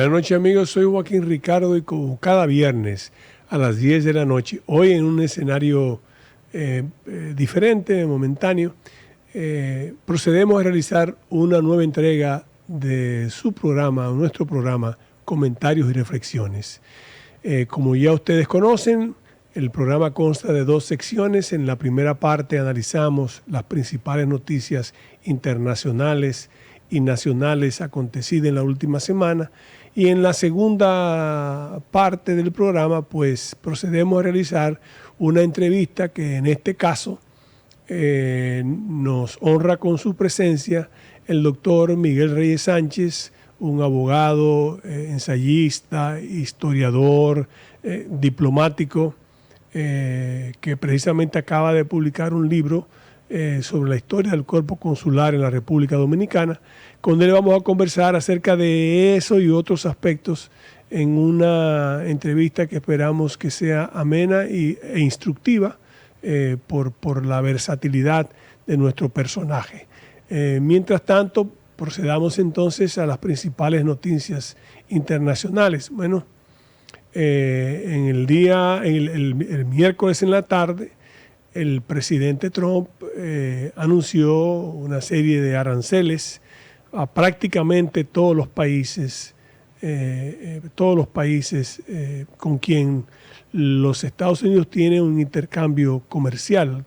Buenas noches, amigos. Soy Joaquín Ricardo y como cada viernes a las 10 de la noche, hoy en un escenario diferente, momentáneo, procedemos a realizar una nueva entrega de su programa, nuestro programa, Comentarios y Reflexiones. Como ya ustedes conocen, el programa consta de dos secciones. En la primera parte analizamos las principales noticias internacionales y nacionales acontecidas en la última semana, y en la segunda parte del programa pues procedemos a realizar una entrevista que en este caso nos honra con su presencia el doctor Miguel Reyes Sánchez, un abogado, ensayista, historiador, diplomático, que precisamente acaba de publicar un libro sobre la historia del cuerpo consular en la República Dominicana. Con él vamos a conversar acerca de eso y otros aspectos en una entrevista que esperamos que sea amena e instructiva por la versatilidad de nuestro personaje. Mientras tanto, procedamos entonces a las principales noticias internacionales. Bueno, el miércoles en la tarde, el presidente Trump anunció una serie de aranceles a prácticamente todos los países con quien los Estados Unidos tienen intercambio comercial.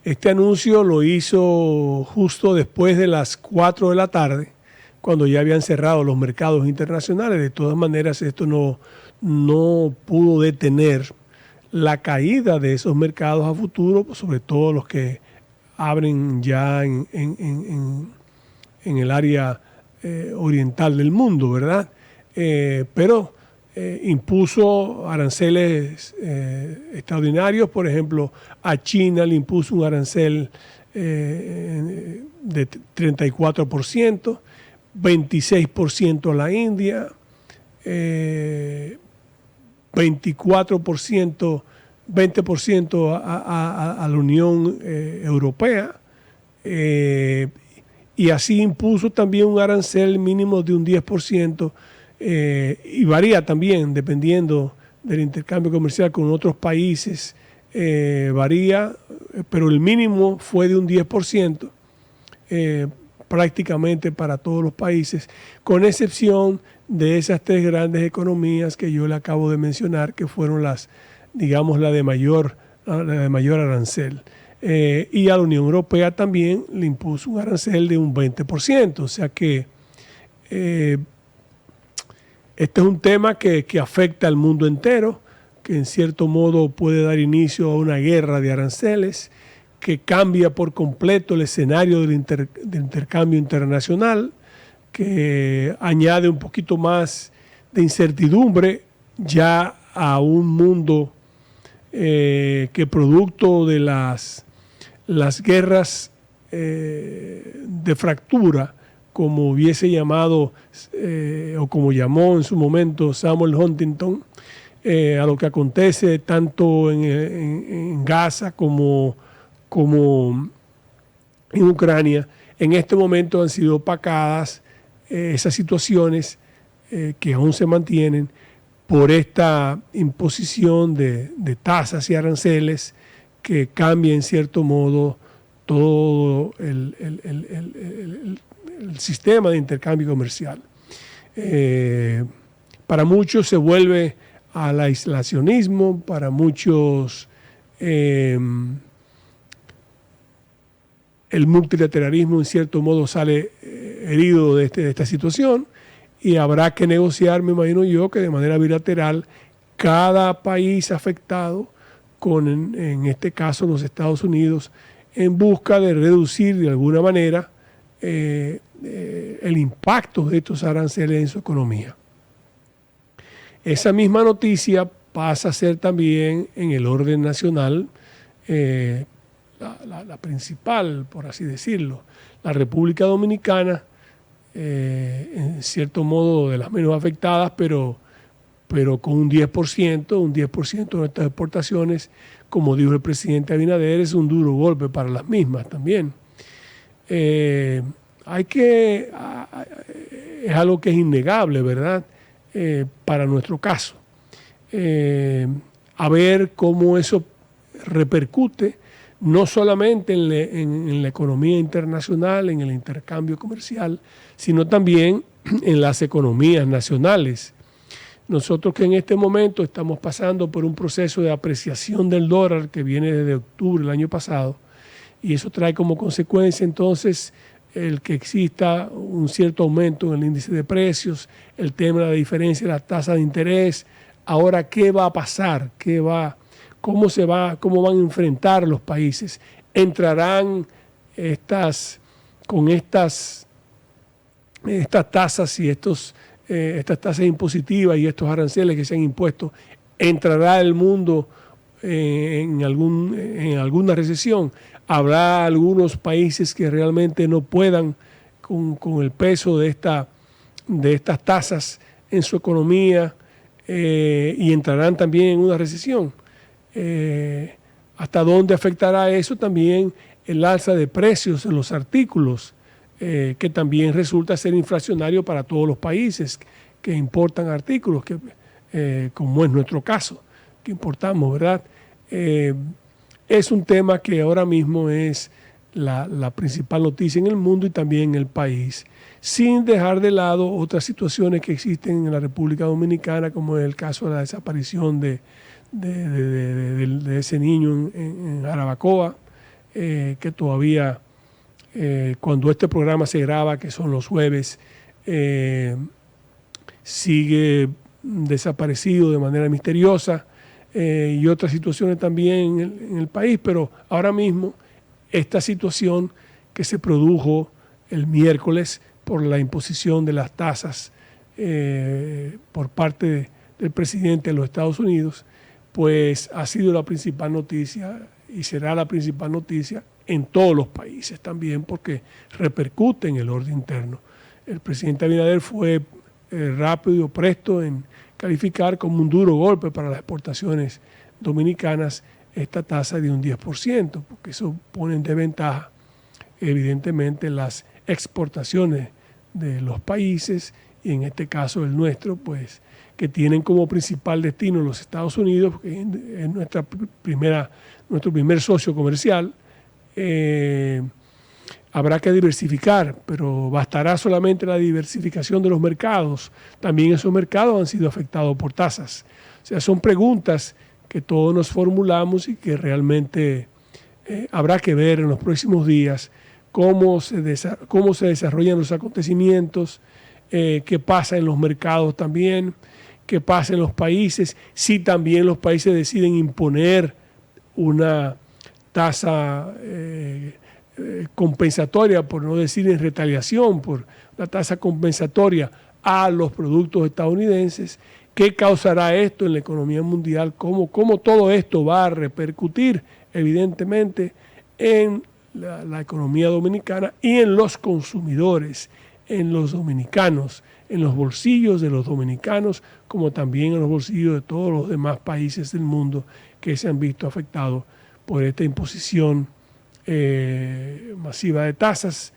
Este anuncio lo hizo justo después de las 4 de la tarde, cuando ya habían cerrado los mercados internacionales. De todas maneras, esto no pudo detener la caída de esos mercados a futuro, sobre todo los que abren ya en el área oriental del mundo, ¿verdad? Pero impuso aranceles extraordinarios. Por ejemplo, a China le impuso un arancel de 34%, 26% a la India, 24%, 20% a la Unión Europea, y así impuso también un arancel mínimo de un 10%, y varía también dependiendo del intercambio comercial con otros países, varía, pero el mínimo fue de un 10%, prácticamente para todos los países, con excepción de esas tres grandes economías que yo le acabo de mencionar, que fueron la de mayor arancel. Y a la Unión Europea también le impuso un arancel de un 20%. O sea que este es un tema que afecta al mundo entero, que en cierto modo puede dar inicio a una guerra de aranceles, que cambia por completo el escenario del intercambio internacional, que añade un poquito más de incertidumbre ya a un mundo que producto de las guerras de fractura, como hubiese llamado o como llamó en su momento Samuel Huntington, a lo que acontece tanto en Gaza como en Ucrania, en este momento han sido opacadas esas situaciones que aún se mantienen por esta imposición de tasas y aranceles que cambia en cierto modo todo el sistema de intercambio comercial. Para muchos se vuelve al aislacionismo, para muchos el multilateralismo en cierto modo sale herido de esta situación, y habrá que negociar, me imagino yo, que de manera bilateral cada país afectado, en este caso los Estados Unidos, en busca de reducir de alguna manera el impacto de estos aranceles en su economía. Esa misma noticia pasa a ser también en el orden nacional la principal, por así decirlo. La República Dominicana, en cierto modo de las menos afectadas, pero con un 10% de nuestras exportaciones, como dijo el presidente Abinader, es un duro golpe para las mismas también. es algo que es innegable, ¿verdad? Para nuestro caso. A ver cómo eso repercute no solamente en la economía internacional, en el intercambio comercial, sino también en las economías nacionales. Nosotros que en este momento estamos pasando por un proceso de apreciación del dólar que viene desde octubre del año pasado, y eso trae como consecuencia entonces el que exista un cierto aumento en el índice de precios, el tema de la diferencia de la tasa de interés. Ahora, ¿qué va a pasar? ¿Cómo van a enfrentar los países? ¿Entrarán estas tasas y estas tasas impositivas y estos aranceles que se han impuesto? ¿Entrará el mundo en alguna recesión? ¿Habrá algunos países que realmente no puedan con el peso de estas tasas en su economía y entrarán también en una recesión? ¿Hasta dónde afectará eso también el alza de precios en los artículos, que también resulta ser inflacionario para todos los países que importan artículos, como es nuestro caso, que importamos, ¿verdad? Es un tema que ahora mismo es la principal noticia en el mundo y también en el país, sin dejar de lado otras situaciones que existen en la República Dominicana, como es el caso de la desaparición de ese niño en Jarabacoa, que todavía, cuando este programa se graba, que son los jueves, sigue desaparecido de manera misteriosa, y otras situaciones también en el país, pero ahora mismo esta situación que se produjo el miércoles por la imposición de las tasas por parte del presidente de los Estados Unidos, pues ha sido la principal noticia y será la principal noticia en todos los países también, porque repercute en el orden interno. El presidente Abinader fue rápido y presto en calificar como un duro golpe para las exportaciones dominicanas esta tasa de un 10%, porque eso pone en desventaja evidentemente las exportaciones de los países, y en este caso el nuestro, pues que tienen como principal destino los Estados Unidos, que es nuestro primer socio comercial. Habrá que diversificar, pero bastará solamente la diversificación de los mercados. También esos mercados han sido afectados por tasas. O sea, son preguntas que todos nos formulamos y que realmente habrá que ver en los próximos días cómo se desarrollan los acontecimientos, qué pasa en los mercados también, qué pasa en los países, si también los países deciden imponer una tasa compensatoria, por no decir en retaliación, por la tasa compensatoria a los productos estadounidenses. ¿Qué causará esto en la economía mundial? ¿Cómo todo esto va a repercutir evidentemente en la economía dominicana y en los consumidores, en los dominicanos, en los bolsillos de los dominicanos, como también en los bolsillos de todos los demás países del mundo que se han visto afectados por esta imposición masiva de tasas?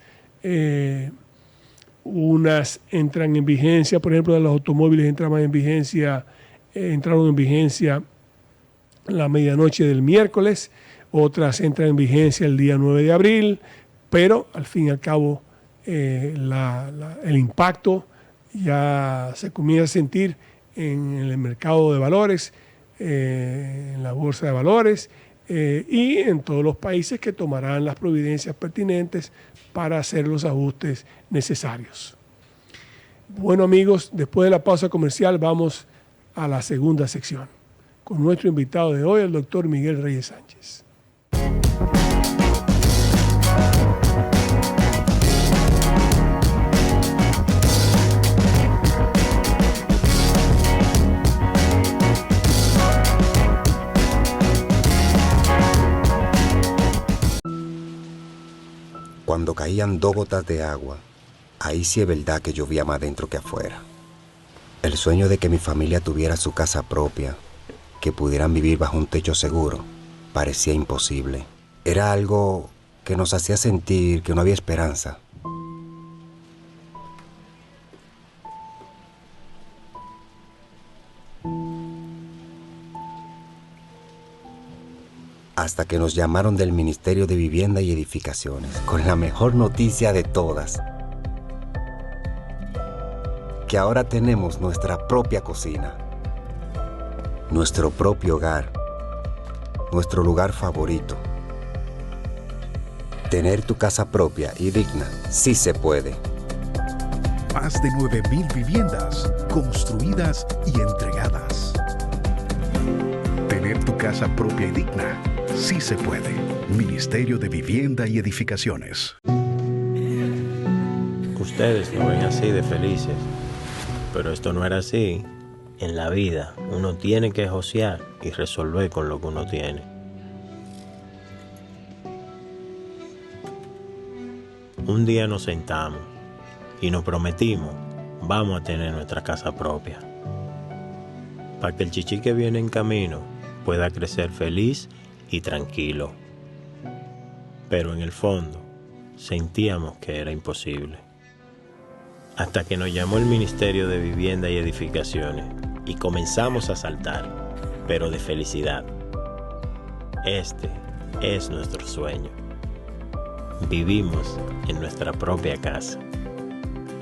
Unas entran en vigencia, por ejemplo, de los automóviles entraron en vigencia la medianoche del miércoles, otras entran en vigencia el día 9 de abril, pero al fin y al cabo el impacto ya se comienza a sentir en el mercado de valores, en la bolsa de valores, y en todos los países que tomarán las providencias pertinentes para hacer los ajustes necesarios. Bueno, amigos, después de la pausa comercial vamos a la segunda sección con nuestro invitado de hoy, el doctor Miguel Reyes Sánchez. Cuando caían 2 gotas de agua, ahí sí es verdad que llovía más dentro que afuera. El sueño de que mi familia tuviera su casa propia, que pudieran vivir bajo un techo seguro, parecía imposible. Era algo que nos hacía sentir que no había esperanza. hasta que nos llamaron del Ministerio de Vivienda y Edificaciones con la mejor noticia de todas. Que ahora tenemos nuestra propia cocina, nuestro propio hogar, nuestro lugar favorito. Tener tu casa propia y digna sí se puede. Más de 9,000 viviendas construidas y entregadas. Tener tu casa propia y digna sí se puede. Ministerio de Vivienda y Edificaciones. Ustedes lo ven así de felices, pero esto no era así. En la vida uno tiene que josear y resolver con lo que uno tiene. Un día nos sentamos y nos prometimos, vamos a tener nuestra casa propia, para que el chichi que viene en camino pueda crecer feliz y tranquilo. Pero en el fondo sentíamos que era imposible. Hasta que nos llamó el Ministerio de Vivienda y Edificaciones y comenzamos a saltar, pero de felicidad. Este es nuestro sueño. Vivimos en nuestra propia casa.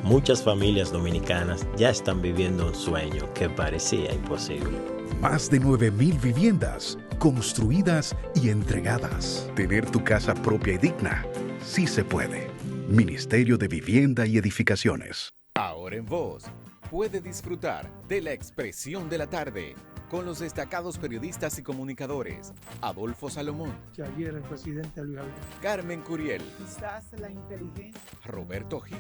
Muchas familias dominicanas ya están viviendo un sueño que parecía imposible. Más de 9,000 viviendas construidas y entregadas. Tener tu casa propia y digna sí se puede. Ministerio de Vivienda y Edificaciones. Ahora en Voz, puede disfrutar de La Expresión de la Tarde con los destacados periodistas y comunicadores Adolfo Salomón, Ayer el presidente Luis Abinader, Carmen Curiel, Quizás la inteligencia. Roberto Gil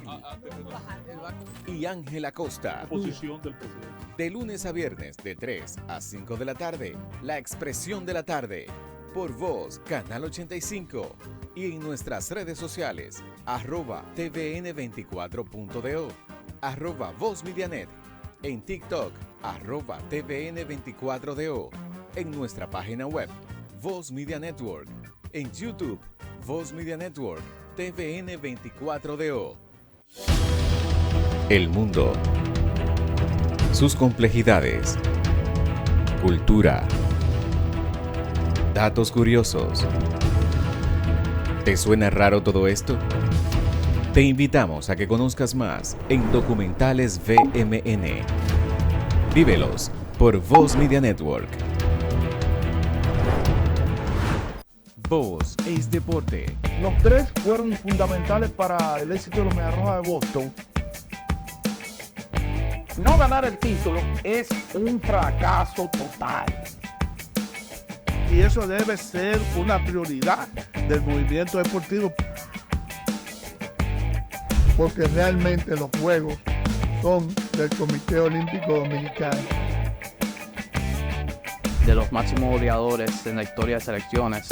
y Ángel Acosta. Posición del presidente. De lunes a viernes de 3 a 5 de la tarde, La Expresión de la Tarde, por Voz, Canal 85, y en nuestras redes sociales, @tvn24.do, @VozMediaNet, en TikTok, @tvn24do, en nuestra página web, Voz Media Network, en YouTube, Voz Media Network, TVN24DO. El mundo, sus complejidades, cultura, datos curiosos. ¿Te suena raro todo esto? Te invitamos a que conozcas más en Documentales VMN. Vívelos por Voz Media Network. Voz es deporte. Los tres fueron fundamentales para el éxito de los Medias Rojas de Boston. No ganar el título es un fracaso total. Y eso debe ser una prioridad del movimiento deportivo. Porque realmente los juegos son del Comité Olímpico Dominicano. De los máximos goleadores en la historia de selecciones.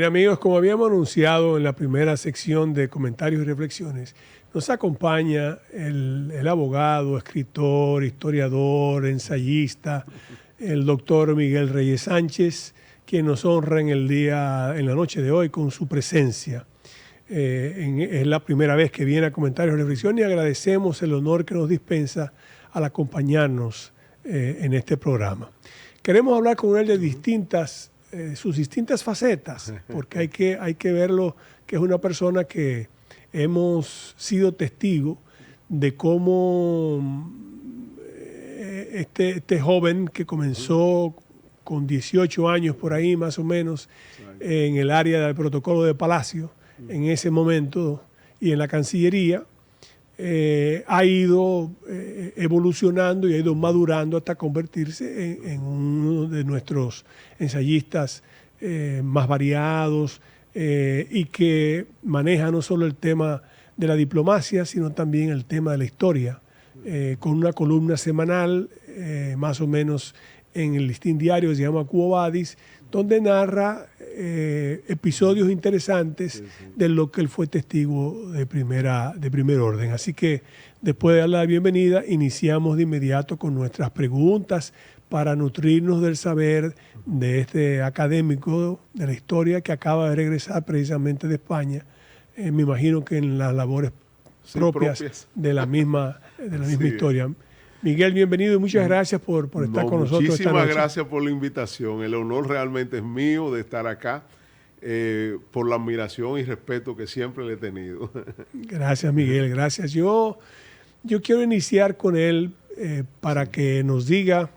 Amigos, como habíamos anunciado en la primera sección de comentarios y reflexiones, nos acompaña el abogado, escritor, historiador, ensayista, el doctor Miguel Reyes Sánchez, quien nos honra en la noche de hoy con su presencia. Es la primera vez que viene a comentarios y reflexiones y agradecemos el honor que nos dispensa al acompañarnos en este programa. Queremos hablar con él de sus distintas facetas, porque hay que verlo, que es una persona que hemos sido testigos de cómo este joven que comenzó con 18 años por ahí más o menos en el área del protocolo de Palacio en ese momento y en la Cancillería, ha ido evolucionando y ha ido madurando hasta convertirse en uno de nuestros ensayistas más variados y que maneja no solo el tema de la diplomacia, sino también el tema de la historia, con una columna semanal, más o menos en el Listín Diario, que se llama Quo Vadis, donde narra episodios interesantes de lo que él fue testigo de primer orden. Así que después de darle la bienvenida, iniciamos de inmediato con nuestras preguntas para nutrirnos del saber de este académico de la historia que acaba de regresar precisamente de España. Me imagino que en las labores propias de la misma historia. Miguel, bienvenido y muchas gracias por estar con nosotros esta noche. Muchísimas gracias por la invitación. El honor realmente es mío de estar acá, por la admiración y respeto que siempre le he tenido. Gracias, Miguel, gracias. Yo quiero iniciar con él para que nos diga,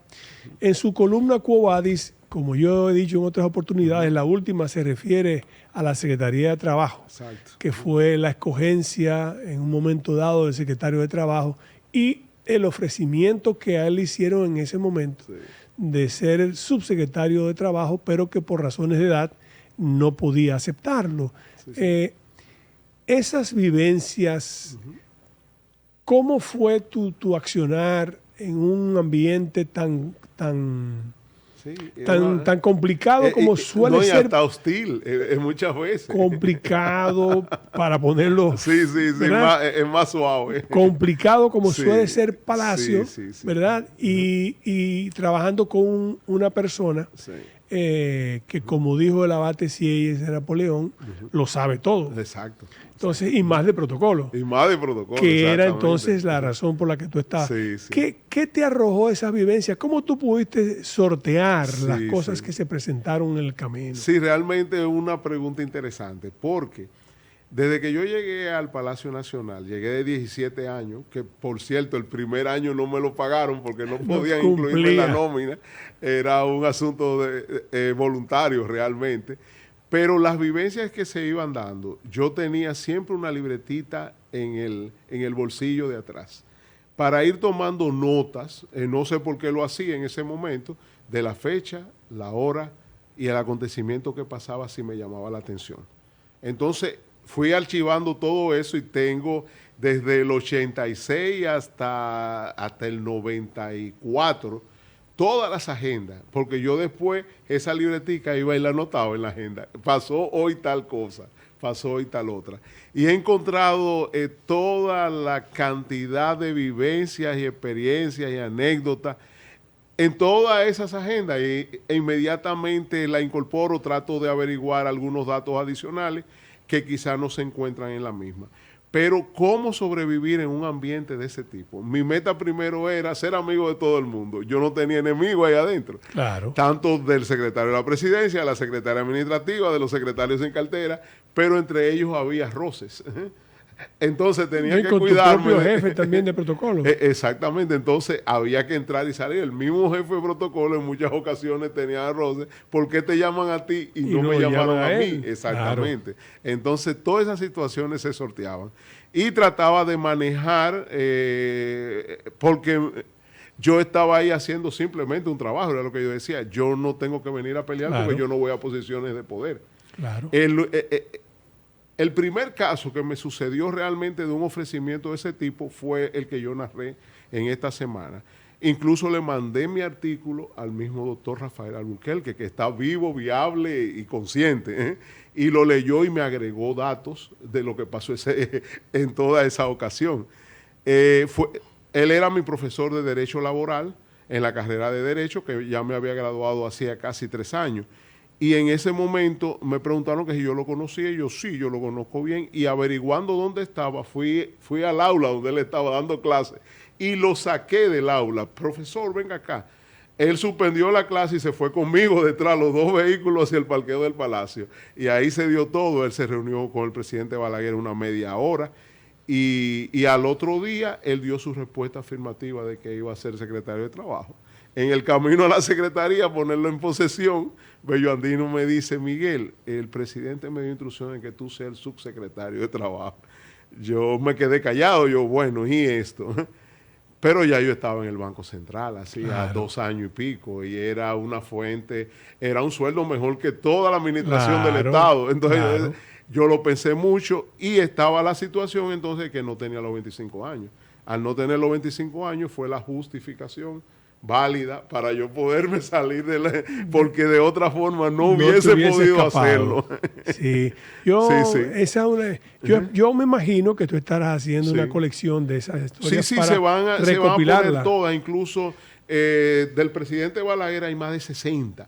en su columna Quo Vadis, como yo he dicho en otras oportunidades, la última se refiere a la Secretaría de Trabajo, Exacto. que fue la escogencia en un momento dado del secretario de Trabajo y el ofrecimiento que a él le hicieron en ese momento de ser el subsecretario de Trabajo, pero que por razones de edad no podía aceptarlo. Esas vivencias, ¿cómo fue tu accionar en un ambiente tan complicado como suele no, y ser? hasta hostil, muchas veces. Complicado, para ponerlo... Sí, es más suave. Complicado como suele ser Palacio, ¿verdad? Y trabajando con una persona que, como dijo el abate Sieyes de Napoleón, lo sabe todo. Exacto. Entonces, y más de protocolo. Que era entonces la razón por la que tú estabas. ¿Qué te arrojó esas vivencias? ¿Cómo tú pudiste sortear las cosas que se presentaron en el camino? Sí, realmente es una pregunta interesante, porque desde que yo llegué al Palacio Nacional, llegué de 17 años, que por cierto el primer año no me lo pagaron porque no podían incluirme en la nómina, era un asunto voluntario realmente. Pero las vivencias que se iban dando, yo tenía siempre una libretita en el bolsillo de atrás para ir tomando notas, no sé por qué lo hacía en ese momento, de la fecha, la hora y el acontecimiento que pasaba si me llamaba la atención. Entonces fui archivando todo eso y tengo desde el 86 hasta el 94 todas las agendas, porque yo después esa libretica iba y la anotaba en la agenda. Pasó hoy tal cosa, pasó hoy tal otra. Y he encontrado toda la cantidad de vivencias y experiencias y anécdotas en todas esas agendas e inmediatamente la incorporo, trato de averiguar algunos datos adicionales que quizás no se encuentran en la misma. Pero ¿cómo sobrevivir en un ambiente de ese tipo? Mi meta primero era ser amigo de todo el mundo. Yo no tenía enemigos ahí adentro. Claro. Tanto del secretario de la presidencia, de la secretaria administrativa, de los secretarios en cartera, pero entre ellos había roces. Entonces tenía que cuidarme. Tu propio jefe también de protocolo. Exactamente, entonces había que entrar y salir. El mismo jefe de protocolo en muchas ocasiones tenía roces. ¿Por qué te llaman a ti y no me llamaron a mí? Exactamente. Claro. Entonces todas esas situaciones se sorteaban. Y trataba de manejar, porque yo estaba ahí haciendo simplemente un trabajo, era lo que yo decía. Yo no tengo que venir a pelear porque yo no voy a posiciones de poder. Claro. El primer caso que me sucedió realmente de un ofrecimiento de ese tipo fue el que yo narré en esta semana. Incluso le mandé mi artículo al mismo doctor Rafael Alburquerque, que está vivo, viable y consciente, y lo leyó y me agregó datos de lo que pasó en toda esa ocasión. Él era mi profesor de Derecho Laboral en la carrera de Derecho, que ya me había graduado hacía casi 3 años. Y en ese momento me preguntaron que si yo lo conocía, y yo sí, yo lo conozco bien, y averiguando dónde estaba, fui al aula donde él estaba dando clases, y lo saqué del aula. Profesor, venga acá. Él suspendió la clase y se fue conmigo detrás, los 2 vehículos hacia el parqueo del Palacio. Y ahí se dio todo. Él se reunió con el presidente Balaguer una media hora, y al otro día él dio su respuesta afirmativa de que iba a ser secretario de Trabajo. En el camino a la secretaría, ponerlo en posesión, Bello Andino me dice: Miguel, el presidente me dio instrucciones de que tú seas el subsecretario de Trabajo. Yo me quedé callado, bueno, ¿y esto? Pero ya yo estaba en el Banco Central, hacía 2 años y pico, y era una fuente, era un sueldo mejor que toda la administración del Estado. Entonces yo lo pensé mucho, y estaba la situación entonces que no tenía los 25 años. Al no tener los 25 años fue la justificación válida para yo poderme salir porque de otra forma no te hubiese hubiese podido escapado. hacerlo. Sí, yo me imagino que tú estarás haciendo una colección de esas historias para se van a recopilarlas. poner todas, incluso del presidente Balaguer hay más de 60.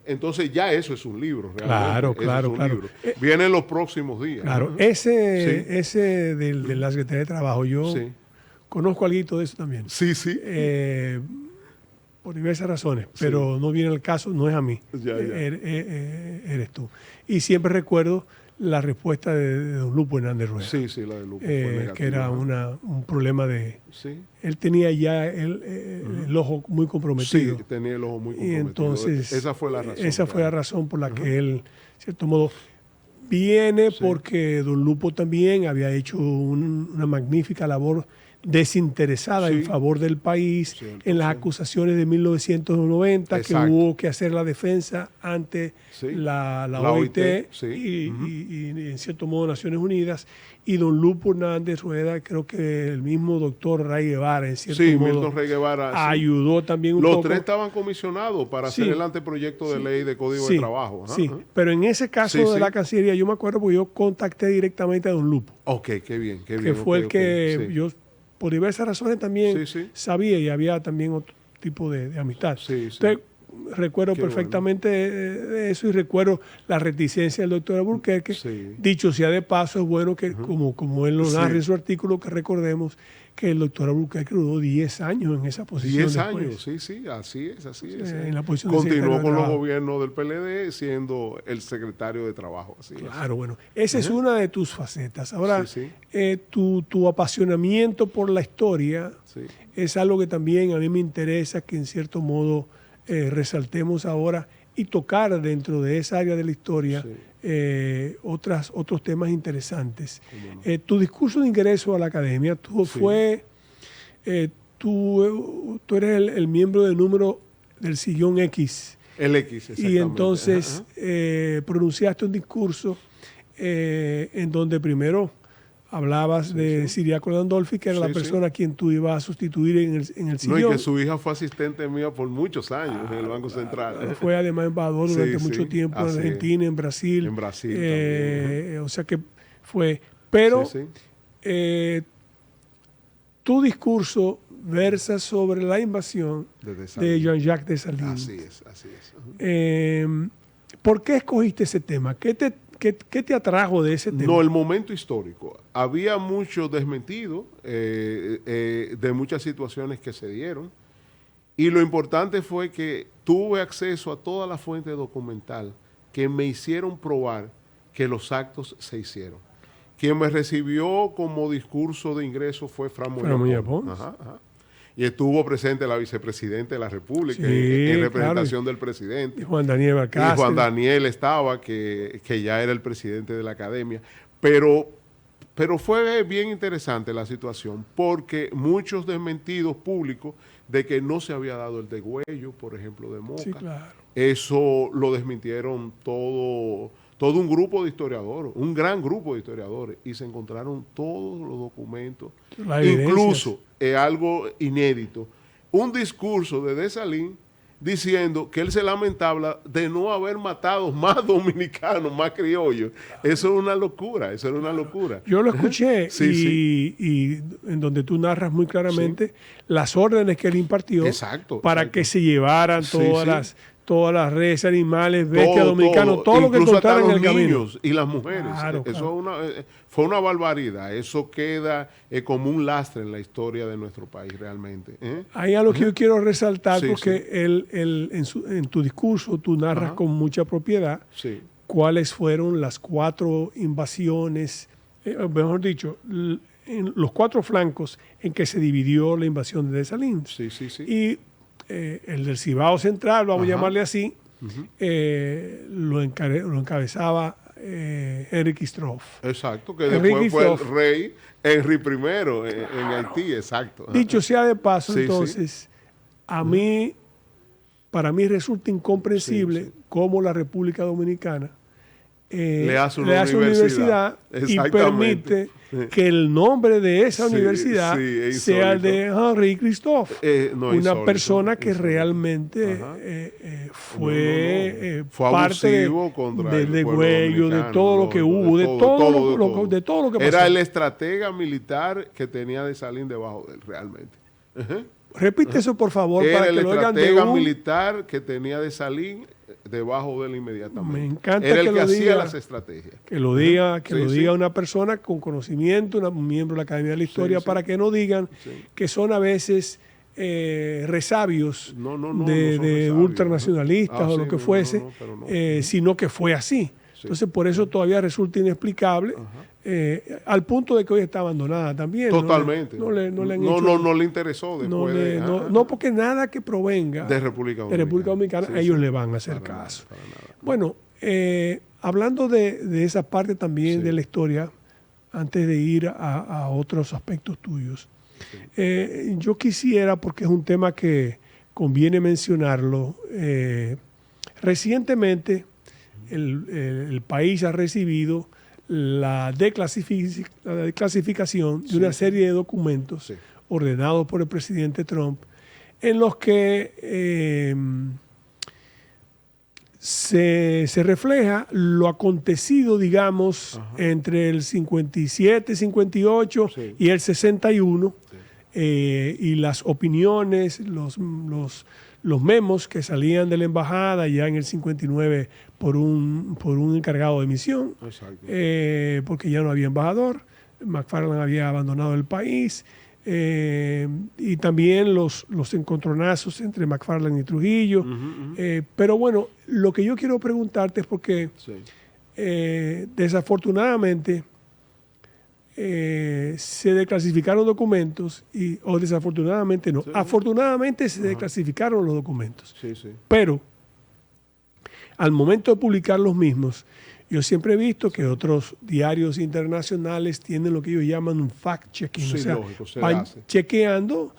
Entonces ya eso es un libro, realmente. Claro. Libro. Vienen los próximos días. Claro, ese de la Secretaría de Trabajo, yo conozco algo de eso también. Sí. Por diversas razones, pero no viene el caso, no es a mí, Ya. eres tú. Y siempre recuerdo la respuesta de don Lupo Hernández Rueda. Sí, la de Lupo fue negativa, que era un problema de... Sí. Él tenía ya el ojo muy comprometido. Sí, tenía el ojo muy comprometido. Y entonces... esa fue la razón. Esa fue la razón por la que él, de cierto modo, viene porque don Lupo también había hecho una magnífica labor desinteresada en favor del país en las acusaciones de 1990 que hubo que hacer la defensa ante la OIT y en cierto modo Naciones Unidas, y don Lupo Hernández Rueda, creo que el mismo doctor Ray Guevara en cierto modo Milton Ray Guevara, ayudó también un poco. Los tres estaban comisionados para hacer el anteproyecto de ley de Código de Trabajo. Pero en ese caso de la Cancillería yo me acuerdo porque yo contacté directamente a don Lupo. Ok, qué bien. Que fue el que yo por diversas razones también sabía, y había también otro tipo de amistad. Entonces, recuerdo perfectamente de eso, y recuerdo la reticencia del doctor Alburquerque. Dicho sea de paso, es bueno que, como él lo narra en su artículo, que recordemos que el doctor Alburquerque duró 10 años en esa posición. 10 años, así es. En la posición continuó con los gobiernos del PLD siendo el secretario de Trabajo. Claro, bueno, esa es una de tus facetas. Ahora, tu apasionamiento por la historia es algo que también a mí me interesa que en cierto modo resaltemos ahora y tocar dentro de esa área de la historia otros temas interesantes. Tu discurso de ingreso a la academia tú eres el miembro de número del sillón X. El X, exactamente. Y entonces pronunciaste un discurso en donde primero hablabas de Ciriaco Landolfi, que era la persona a quien tú ibas a sustituir en el sillón. No, y que su hija fue asistente mía por muchos años en el Banco Central. Fue además embajador durante mucho tiempo en Argentina, en Brasil. En Brasil también. O sea que fue... Pero tu discurso versa sobre la invasión de Jean-Jacques Dessalines. Así es. ¿Por qué escogiste ese tema? ¿Qué te atrajo de ese tema? No, el momento histórico. Había mucho desmentido de muchas situaciones que se dieron, y lo importante fue que tuve acceso a toda la fuente documental que me hicieron probar que los actos se hicieron. Quien me recibió como discurso de ingreso fue Fran Muñoz Pons. Y estuvo presente la vicepresidenta de la República en representación del presidente. Y Juan Daniel Balcácer. Y Juan Daniel estaba, que ya era el presidente de la academia. Pero fue bien interesante la situación, porque muchos desmentidos públicos de que no se había dado el degüello, por ejemplo, de Moca. Sí, claro. Eso lo desmintieron todo un grupo de historiadores, un gran grupo de historiadores, y se encontraron todos los documentos, incluso algo inédito, un discurso de Dessalines diciendo que él se lamentaba de no haber matado más dominicanos, más criollos. Eso es una locura, eso era una locura. Yo lo escuché y en donde tú narras muy claramente las órdenes que él impartió para que se llevaron todas las redes, animales, bestias dominicanos, todo lo que encontraron en el camino. Niños y las mujeres. Eso fue una barbaridad. Eso queda como un lastre en la historia de nuestro país realmente. Hay algo que yo quiero resaltar porque en tu discurso tú narras con mucha propiedad cuáles fueron las 4 invasiones, mejor dicho, en los 4 flancos en que se dividió la invasión de Dessalines. Y el del Cibao Central, vamos a llamarle así, lo encabezaba Henry Kistroff. Exacto, que después fue el rey Henry I en Haití, exacto. Dicho sea de paso, entonces, para mí resulta incomprensible cómo la República Dominicana le hace una universidad y permite que el nombre de esa universidad sea el de Henri Christophe, una persona que realmente fue parte del degüello, de todo lo que hubo, de todo lo que pasó. Era el estratega militar que tenía Dessalines debajo de él, realmente. Repite eso, por favor, era para que lo oigan de el estratega militar que tenía Dessalines debajo de él inmediatamente. Me encanta era el que que hacía diga, las estrategias. Que lo diga, lo diga una persona con conocimiento, un miembro de la Academia de la Historia, para que no digan que son a veces resabios de ultranacionalistas o lo que fuese, sino que fue así. Entonces, por eso todavía resulta inexplicable, al punto de que hoy está abandonada también. Totalmente. No le interesó después no, porque nada que provenga de República Dominicana, ellos le van a hacer caso. Bueno, hablando de esa parte también de la historia, antes de ir a otros aspectos tuyos, yo quisiera, porque es un tema que conviene mencionarlo, recientemente el país ha recibido la declasificación de una serie de documentos ordenados por el presidente Trump, en los que se refleja lo acontecido, digamos, entre el 57, 58 y el 61, y las opiniones, los memos que salían de la embajada ya en el 59 por un encargado de misión, porque ya no había embajador, McFarland había abandonado el país, y también los encontronazos entre McFarland y Trujillo. Pero bueno, lo que yo quiero preguntarte es porque desafortunadamente se declasificaron documentos, o desafortunadamente no, afortunadamente se declasificaron los documentos. Pero al momento de publicar los mismos, yo siempre he visto que otros diarios internacionales tienen lo que ellos llaman un fact-checking, o sea, van chequeando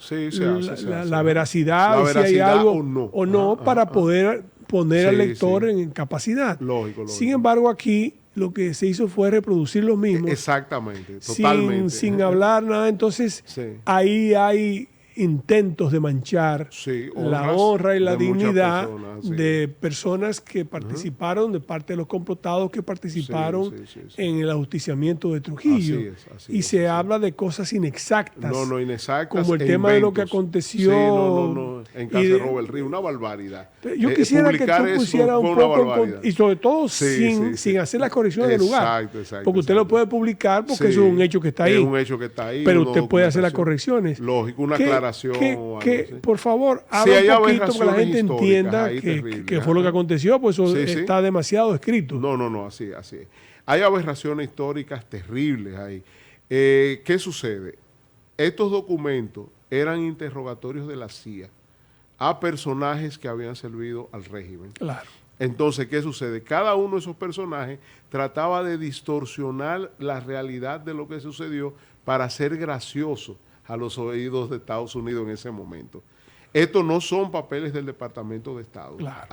la veracidad, si hay algo o no, para poder poner al lector en capacidad. Lógico. Sin embargo, aquí lo que se hizo fue reproducir los mismos. Exactamente, totalmente. Sin hablar nada. Entonces, ahí hay intentos de manchar la honra y la dignidad de personas que participaron, de parte de los complotados que participaron en el ajusticiamiento de Trujillo. Así es, habla de cosas inexactas. Inexactas. Como el tema de lo que aconteció en casa de Robert Río, una barbaridad. Yo quisiera que tú pusieras un poco, y sobre todo sin hacer las correcciones del lugar. Porque usted lo puede publicar porque eso es un hecho que está ahí. Es un hecho que está ahí. Pero usted puede hacer las correcciones. Lógico, una aclaración. Por favor, habla un poquito para que la gente entienda qué fue lo que aconteció, pues eso está demasiado escrito. No, así es. Hay aberraciones históricas terribles ahí. ¿Qué sucede? Estos documentos eran interrogatorios de la CIA a personajes que habían servido al régimen. Claro. Entonces, ¿qué sucede? Cada uno de esos personajes trataba de distorsionar la realidad de lo que sucedió para ser gracioso a los oídos de Estados Unidos en ese momento. Estos no son papeles del Departamento de Estado. Claro.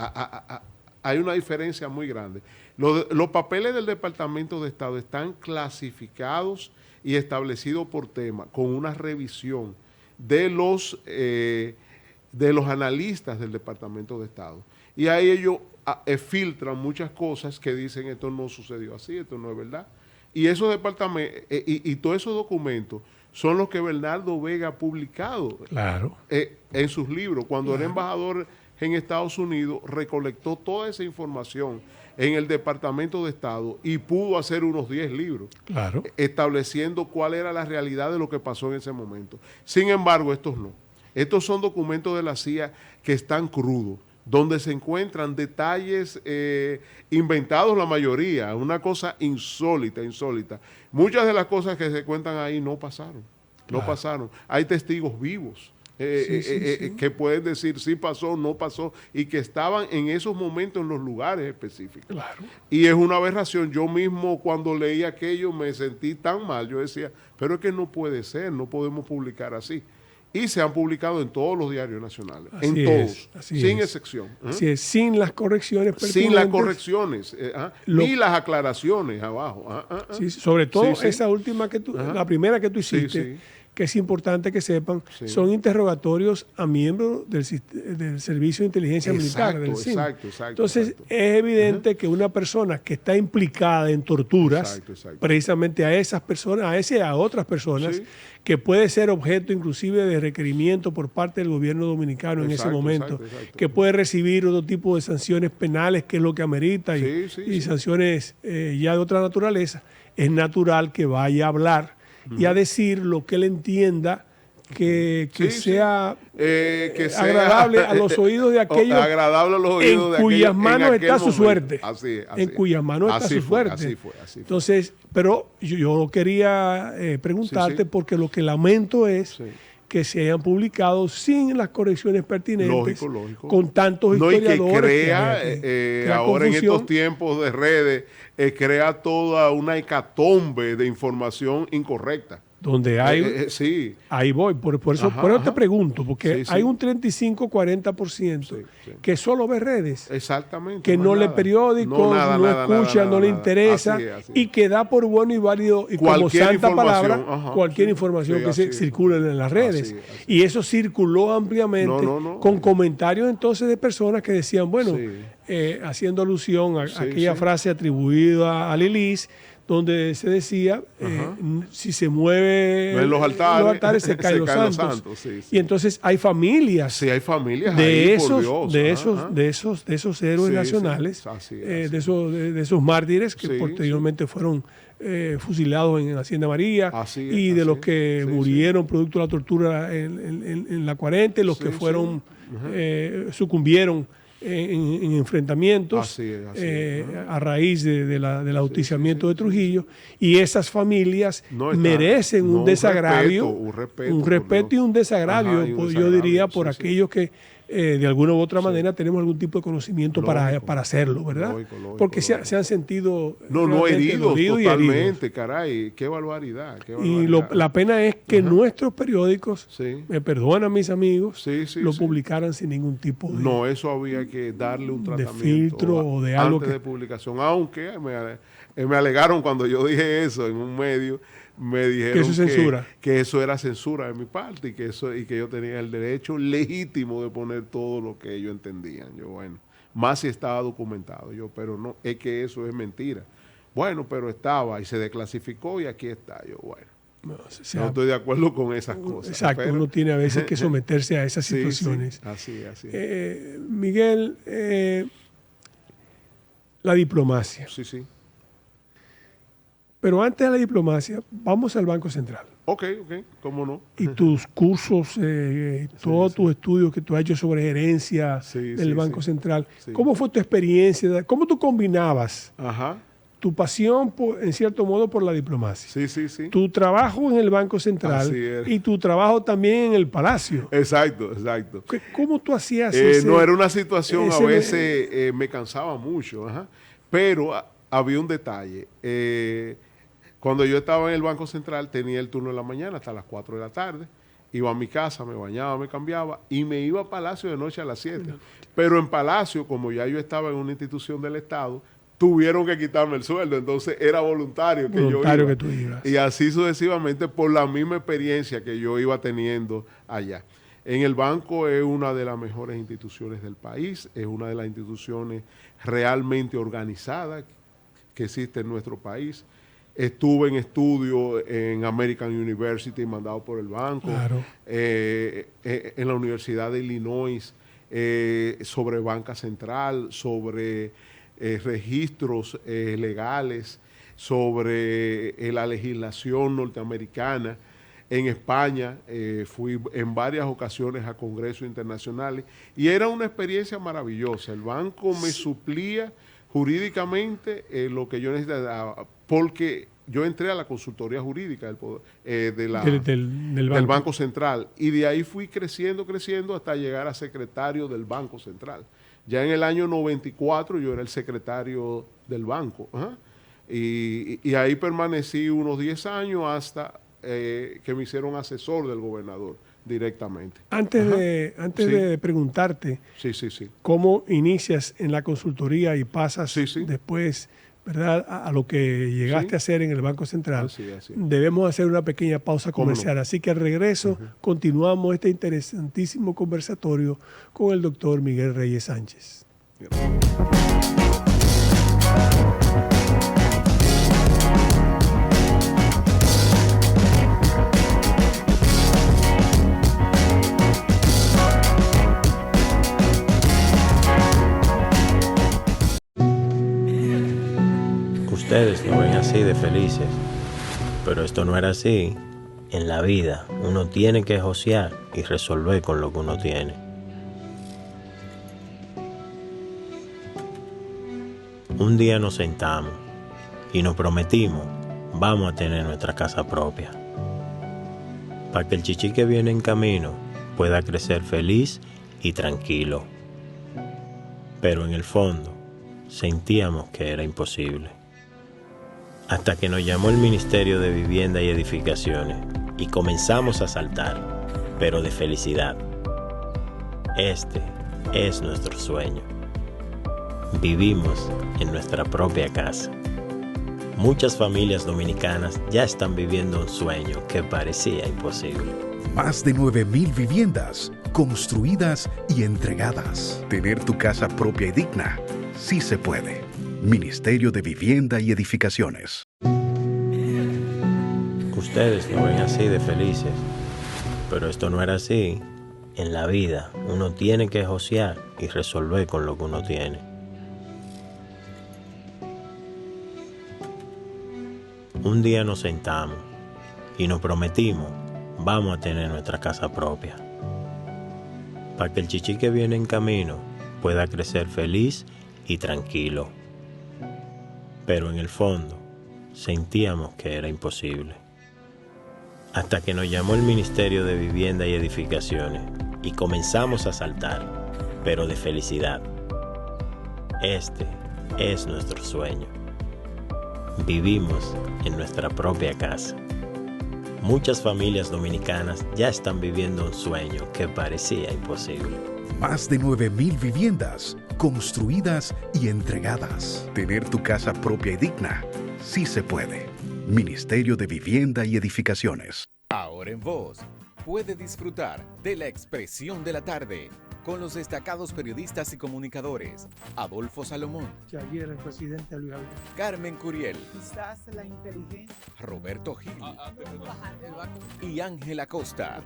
Hay una diferencia muy grande. Los papeles del Departamento de Estado están clasificados y establecidos por tema, con una revisión de los analistas del Departamento de Estado. Y ahí ellos filtran muchas cosas que dicen esto no sucedió así, esto no es verdad. Y esos departamentos y todos esos documentos son los que Bernardo Vega ha publicado en sus libros. Cuando era embajador en Estados Unidos, recolectó toda esa información en el Departamento de Estado y pudo hacer unos 10 libros estableciendo cuál era la realidad de lo que pasó en ese momento. Sin embargo, estos no. Estos son documentos de la CIA que están crudos, donde se encuentran detalles inventados la mayoría, una cosa insólita. Muchas de las cosas que se cuentan ahí no pasaron. Hay testigos vivos que pueden decir sí pasó, no pasó, y que estaban en esos momentos en los lugares específicos. Y es una aberración. Yo mismo cuando leí aquello me sentí tan mal. Yo decía, pero es que no puede ser, no podemos publicar así. y se han publicado en todos los diarios nacionales, Así en es, todos, así sin es. excepción. Así es, sin las correcciones pertinentes. Sin las correcciones, Lo- ni las aclaraciones abajo. Sí, sobre todo Sí, sí. esa última que tú, Ajá. la primera que tú Sí, hiciste, sí. que es importante que sepan, Sí. son interrogatorios a miembros del Servicio de Inteligencia Militar, del CIM. Exacto. Entonces, exacto. es evidente que una persona que está implicada en torturas, Exacto. precisamente a esas personas, a ese y a otras personas, Sí. que puede ser objeto inclusive de requerimiento por parte del gobierno dominicano en ese Exacto, momento, exacto. que puede recibir otro tipo de sanciones penales, que es lo que amerita, y Sí. sanciones ya de otra naturaleza, es natural que vaya a hablar y a decir lo que él entienda que Sí, sea que sea agradable a los oídos de aquellos agradable a los oídos de en cuyas aquellos en manos aquel está su momento. suerte. Así es, en cuyas manos está así su fue, suerte. Así fue. Entonces, pero yo quería preguntarte, Sí, sí. porque lo que lamento es Sí. que se hayan publicado sin las correcciones pertinentes, Lógico. con tantos No, y que historiadores. crea, crea ahora en confusión. estos tiempos de redes, crea toda una hecatombe de información incorrecta. Donde hay, Sí. ahí voy, por eso, Ajá, por eso te ajá. pregunto, porque Sí, sí. hay un 35-40% Sí. que solo ve redes, Exactamente. que más no lee nada. periódicos, nada, no nada, escucha, nada, no le nada. interesa, Así es. y que da por bueno y válido, y como Cualquier santa información, palabra, ajá, cualquier sí, información sí, que así es. circule en las redes. Así es. Y eso circuló ampliamente, No. con comentarios entonces de personas que decían, bueno, Sí. Haciendo alusión a Sí, aquella sí. frase atribuida a Lilis, donde se decía, si se mueve Ven los altares, se caen los santos. Sí. Y entonces hay familias Sí, hay familias de ahí, esos, por Dios. de Ajá, esos, ajá. de esos héroes Sí, nacionales, sí, así es, de así esos mártires que Sí, posteriormente fueron fusilados en Hacienda María, Así es, y de así los es. que Sí, murieron producto de la tortura en la 40, y los Sí, que sí. fueron sucumbieron en enfrentamientos Así es. a raíz del ajusticiamiento de Trujillo, y esas familias No está- merecen no, un desagravio, un respeto, un por respeto Dios. y un desagravio, Ajá, y un yo desagravio, diría, sí, por sí. aquellos que de alguna u otra manera tenemos algún tipo de conocimiento para hacerlo, ¿verdad? Lógico, Porque lógico. se han sentido No, realmente heridos dolidos y heridos. totalmente, caray. Qué barbaridad. Y la pena es que nuestros periódicos, Sí. me perdonan mis amigos, Sí, lo sí. publicaran sin ningún tipo de... No, eso había que darle un de tratamiento. filtro o de algo antes que- de publicación. Aunque me alegaron cuando yo dije eso en un medio, me dijeron Que eso es censura. que eso era censura de mi parte y que yo tenía el derecho legítimo de poner todo lo que ellos entendían. Yo, bueno, más si estaba documentado. Yo, pero no, es que eso es mentira. Bueno, pero estaba y se desclasificó y aquí está. Yo, bueno, No, o sea, no estoy de acuerdo con esas cosas. exacto, pero- uno tiene a veces que someterse a esas Sí, sí, situaciones. así. Miguel, la diplomacia. Sí. Pero antes de la diplomacia, vamos al Banco Central. Ok, cómo no. Y tus cursos, todos tus estudios que tú has hecho sobre gerencia Sí, del sí, Banco sí. Central. Sí. ¿Cómo fue tu experiencia? ¿Cómo tú combinabas Ajá. tu pasión, en cierto modo, por la diplomacia? Sí. Tu trabajo en el Banco Central Así es. y tu trabajo también en el Palacio. Exacto. ¿Cómo tú hacías ese- No era una situación, a ese- veces me cansaba mucho, pero había un detalle. Cuando yo estaba en el Banco Central tenía el turno de la mañana hasta las 4 de la tarde. Iba a mi casa, me bañaba, me cambiaba y me iba a Palacio de noche a las 7. Pero en Palacio, como ya yo estaba en una institución del Estado, tuvieron que quitarme el sueldo. Entonces era voluntario que Voluntario yo iba. que tú ibas. Y así sucesivamente por la misma experiencia que yo iba teniendo allá. En el banco es una de las mejores instituciones del país, es una de las instituciones realmente organizadas que existe en nuestro país. Estuve en estudio en American University, mandado por el banco, Claro. en la Universidad de Illinois, sobre banca central, sobre registros legales, sobre la legislación norteamericana. En España fui en varias ocasiones a congresos internacionales y era una experiencia maravillosa. El banco me suplía jurídicamente lo que yo necesitaba, porque yo entré a la consultoría jurídica del Banco Central y de ahí fui creciendo hasta llegar a secretario del Banco Central. Ya en el año 94 yo era el secretario del banco. Y ahí permanecí unos 10 años hasta que me hicieron asesor del gobernador directamente. Antes Sí. de preguntarte Sí. cómo inicias en la consultoría y pasas Sí. después, ¿verdad?, a lo que llegaste Sí. a hacer en el Banco Central, Así. debemos hacer una pequeña pausa ¿Cómo no? comercial. Así que al regreso continuamos este interesantísimo conversatorio con el doctor Miguel Reyes Sánchez. Ustedes lo ven así de felices, pero esto no era así. En la vida uno tiene que josear y resolver con lo que uno tiene. Un día nos sentamos y nos prometimos, vamos a tener nuestra casa propia, para que el chichi que viene en camino pueda crecer feliz y tranquilo. Pero en el fondo sentíamos que era imposible. Hasta que nos llamó el Ministerio de Vivienda y Edificaciones y comenzamos a saltar, pero de felicidad. Este es nuestro sueño. Vivimos en nuestra propia casa. Muchas familias dominicanas ya están viviendo un sueño que parecía imposible. Más de 9.000 viviendas construidas y entregadas. Tener tu casa propia y digna, sí se puede. Ministerio de Vivienda y Edificaciones. Ustedes lo ven así de felices, pero esto no era así. En la vida uno tiene que josear y resolver con lo que uno tiene. Un día nos sentamos y nos prometimos, vamos a tener nuestra casa propia, para que el chichi que viene en camino pueda crecer feliz y tranquilo. Pero en el fondo sentíamos que era imposible. Hasta que nos llamó el Ministerio de Vivienda y Edificaciones y comenzamos a saltar, pero de felicidad. Este es nuestro sueño. Vivimos en nuestra propia casa. Muchas familias dominicanas ya están viviendo un sueño que parecía imposible. Más de 9.000 viviendas construidas y entregadas. Tener tu casa propia y digna, sí se puede. Ministerio de Vivienda y Edificaciones. Ahora en Voz puede disfrutar de La Expresión de la Tarde con los destacados periodistas y comunicadores Adolfo Salomón, Ayer el presidente Luis Abinader. Carmen Curiel, Quizás la inteligencia. Roberto Gil y Ángela Costa.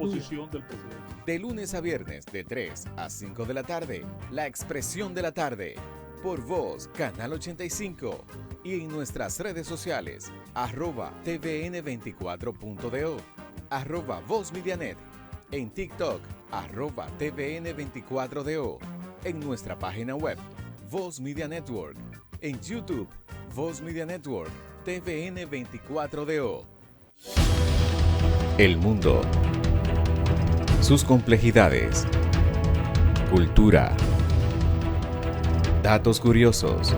De lunes a viernes de 3 a 5 de la tarde, La Expresión de la Tarde, por Voz, Canal 85, y en nuestras redes sociales, @tvn24.do, @VozMediaNet, en TikTok, @tvn24do, en nuestra página web, Voz Media Network, en YouTube, Voz Media Network, TVN24DO. El mundo, sus complejidades, cultura, datos curiosos.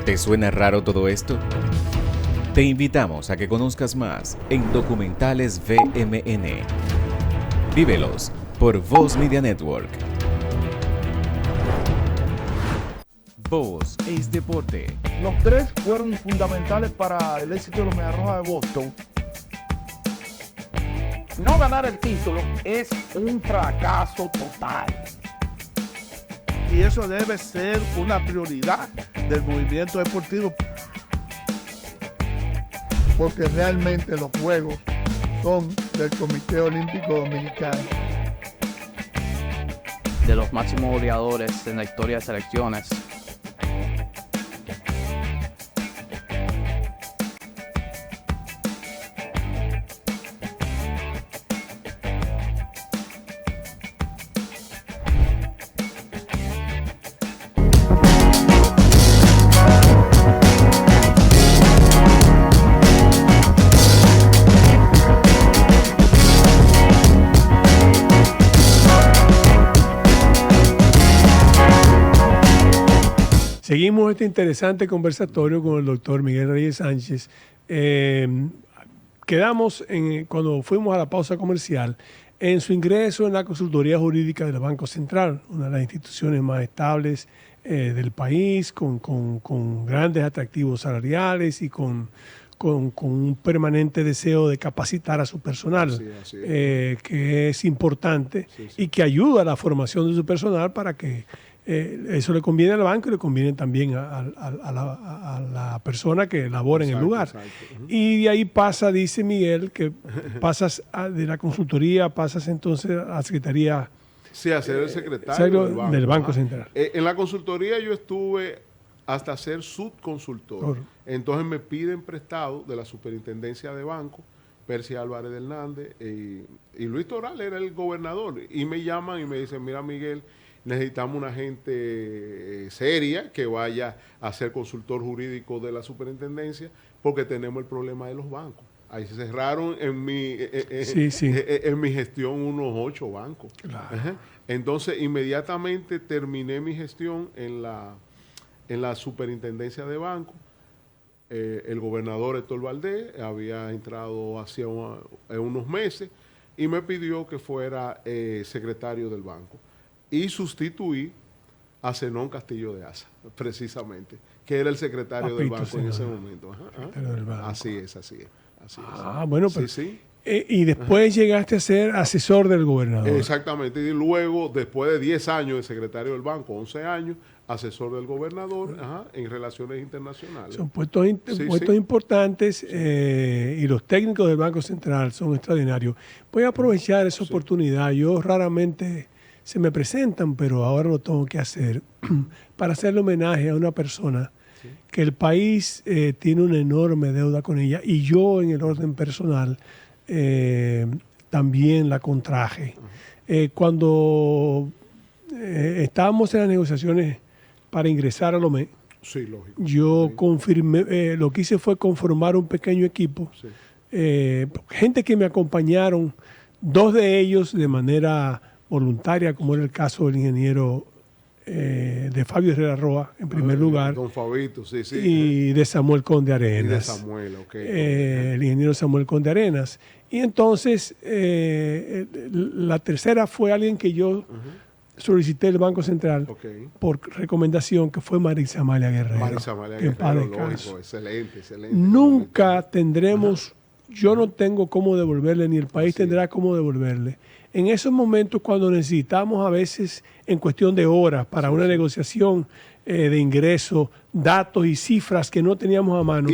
¿Te suena raro todo esto? Te invitamos a que conozcas más en Documentales VMN. Vívelos por Voz Media Network. Voz es deporte. Los tres fueron fundamentales para el éxito de los Medias Rojas de Boston. No ganar el título es un fracaso total. Y eso debe ser una prioridad del movimiento deportivo. Porque realmente los juegos son del Comité Olímpico Dominicano. De los máximos goleadores en la historia de selecciones. Seguimos este interesante conversatorio con el doctor Miguel Reyes Sánchez. quedamos cuando fuimos a la pausa comercial en su ingreso en la consultoría jurídica del Banco Central, una de las instituciones más estables del país, con grandes atractivos salariales y con un permanente deseo de capacitar a su personal, Así que es importante y que ayuda a la formación de su personal para que eso le conviene al banco y le conviene también a la persona que labora en el lugar. Y de ahí pasa, dice Miguel, que pasas de la consultoría, pasas entonces a la secretaría. Sí, a ser el secretario del Banco Central. En la consultoría yo estuve hasta ser subconsultor. Entonces me piden prestado de la superintendencia de banco, Percy Álvarez de Hernández, y Luis Toral era el gobernador. Y me llaman y me dicen, mira Miguel, necesitamos una gente seria que vaya a ser consultor jurídico de la superintendencia porque tenemos el problema de los bancos. Ahí se cerraron en mi gestión unos 8 bancos. Claro. Entonces, inmediatamente terminé mi gestión en la superintendencia de banco. El gobernador Héctor Valdés había entrado hacía unos meses y me pidió que fuera secretario del banco. Y sustituí a Zenón Castillo de Asa, precisamente, que era el secretario del banco en ese momento. Así es. Bueno, pero sí. Y después llegaste a ser asesor del gobernador. Exactamente, y luego, después de 10 años de secretario del banco, 11 años, asesor del gobernador en relaciones internacionales. Son puestos importantes y los técnicos del Banco Central son extraordinarios. Voy a aprovechar esa oportunidad. Yo raramente se me presentan, pero ahora lo tengo que hacer para hacerle homenaje a una persona que el país tiene una enorme deuda con ella y yo en el orden personal también la contraje. Cuando estábamos en las negociaciones para ingresar a Lomé, yo confirmé, lo que hice fue conformar un pequeño equipo, gente que me acompañaron, 2 de ellos de manera voluntaria, como era el caso del ingeniero de Fabio Herrera Roa, en primer lugar. Don Fabito, sí. Y de Samuel Conde Arenas. Y de Samuel, el ingeniero Samuel Conde Arenas. Y entonces, la tercera fue alguien que yo solicité el Banco Central por recomendación, que fue Marisa Amalia Guerrero. Marisa Amalia Guerrero, lógico, excelente. Nunca tendremos, yo no tengo cómo devolverle, ni el país tendrá cómo devolverle. En esos momentos, cuando necesitamos a veces, en cuestión de horas, para una negociación de ingreso, datos y cifras que no teníamos a mano,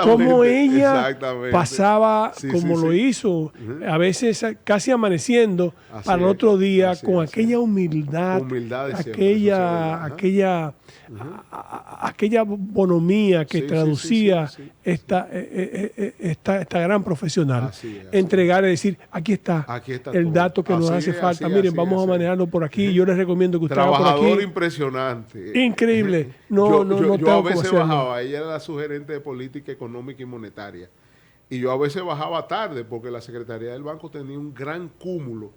como ella pasaba, lo hizo, a veces casi amaneciendo, para el otro día, con aquella humildad, aquella bonomía que traducía esta gran profesional. Entregar y decir, aquí está el dato que nos hace falta. Miren, vamos a manejarlo por aquí. Yo les recomiendo que usted haga por aquí. Trabajador impresionante. Increíble. Yo a veces bajaba, ella era la sugerente de política económica y monetaria. Y yo a veces bajaba tarde porque la Secretaría del Banco tenía un gran cúmulo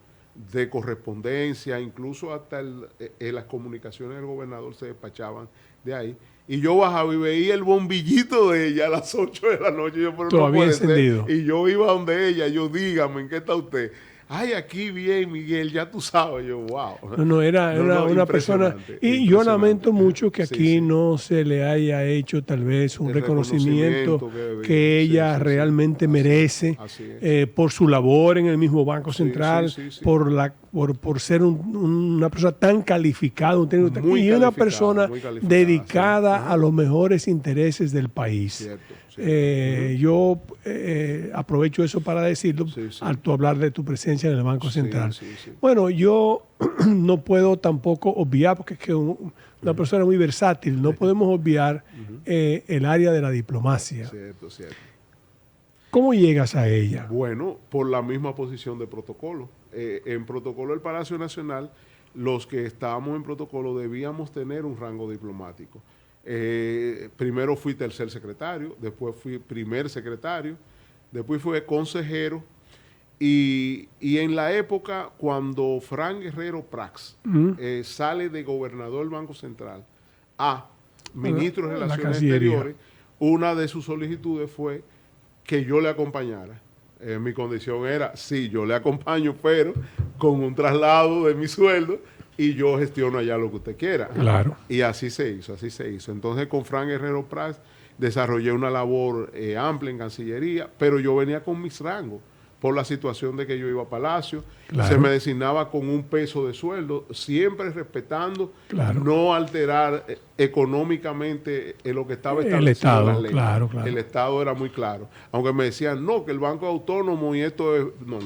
de correspondencia, incluso hasta las comunicaciones del gobernador se despachaban de ahí. Y yo bajaba y veía el bombillito de ella a las 8 de la noche. Yo, pero todavía no encendido. Y yo iba donde ella, yo, dígame, ¿en qué está usted? Ay, aquí bien, Miguel, ya tú sabes. Yo, wow. Era una persona. Y yo lamento mucho que aquí no se le haya hecho tal vez un reconocimiento que ella realmente merece por su labor en el mismo Banco Central, por ser una persona tan calificada, y una persona dedicada a los mejores intereses del país. Yo aprovecho eso para decirlo al tú hablar de tu presencia en el Banco Central. Bueno, yo no puedo tampoco obviar, porque es que una persona muy versátil, no podemos obviar el área de la diplomacia. Cierto. ¿Cómo llegas a ella? Bueno, por la misma posición de protocolo. En protocolo del Palacio Nacional, los que estábamos en protocolo debíamos tener un rango diplomático. Primero fui tercer secretario, después fui primer secretario, después fui consejero y en la época cuando Fran Guerrero Prax sale de gobernador del Banco Central a ministro de Relaciones Exteriores, una de sus solicitudes fue que yo le acompañara Mi condición era, sí, yo le acompaño, pero con un traslado de mi sueldo y yo gestiono allá lo que usted quiera. Claro. Y así se hizo, así se hizo. Entonces con Frank Guerrero Prats desarrollé una labor amplia en Cancillería, pero yo venía con mis rangos por la situación de que yo iba a Palacio. Claro. Se me designaba con un peso de sueldo, siempre respetando, Claro. no alterar económicamente lo que estaba establecido El Estado, en la ley. claro, claro. El Estado era muy claro. Aunque me decían, no, que el Banco Autónomo y esto es... No,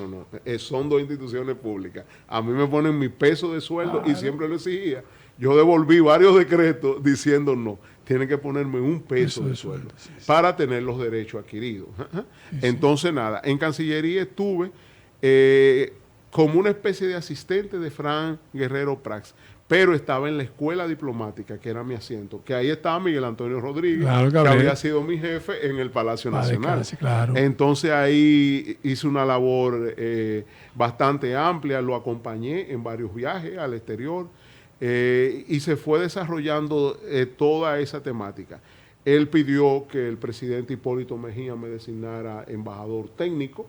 son dos instituciones públicas. A mí me ponen mi peso de sueldo y siempre lo exigía. Yo devolví varios decretos diciendo no. Tienen que ponerme un peso de sueldo para tener los derechos adquiridos. Entonces, nada, en Cancillería estuve como una especie de asistente de Frank Guerrero Prats, pero estaba en la escuela diplomática, que era mi asiento, que ahí estaba Miguel Antonio Rodríguez, Claro, que Gabriel. había sido mi jefe en el Palacio Nacional. Claro. Entonces ahí hice una labor bastante amplia, lo acompañé en varios viajes al exterior, y se fue desarrollando toda esa temática. Él pidió que el presidente Hipólito Mejía me designara embajador técnico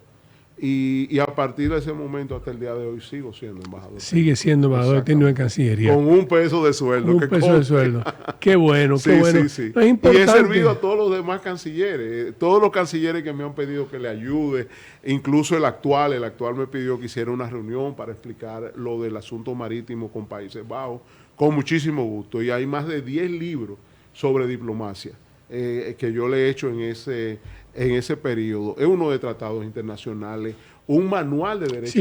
y a partir de ese momento hasta el día de hoy sigo siendo embajador. Sigue siendo embajador técnico en Cancillería. Con un peso de sueldo. Un peso de sueldo. Qué bueno, sí, qué bueno. Sí. No, es importante. Y he servido a todos los demás cancilleres, todos los cancilleres que me han pedido que le ayude, incluso el actual me pidió que hiciera una reunión para explicar lo del asunto marítimo con Países Bajos, con muchísimo gusto. Y hay más de 10 libros sobre diplomacia que yo le he hecho en ese periodo. Es uno de tratados internacionales, un manual de derecho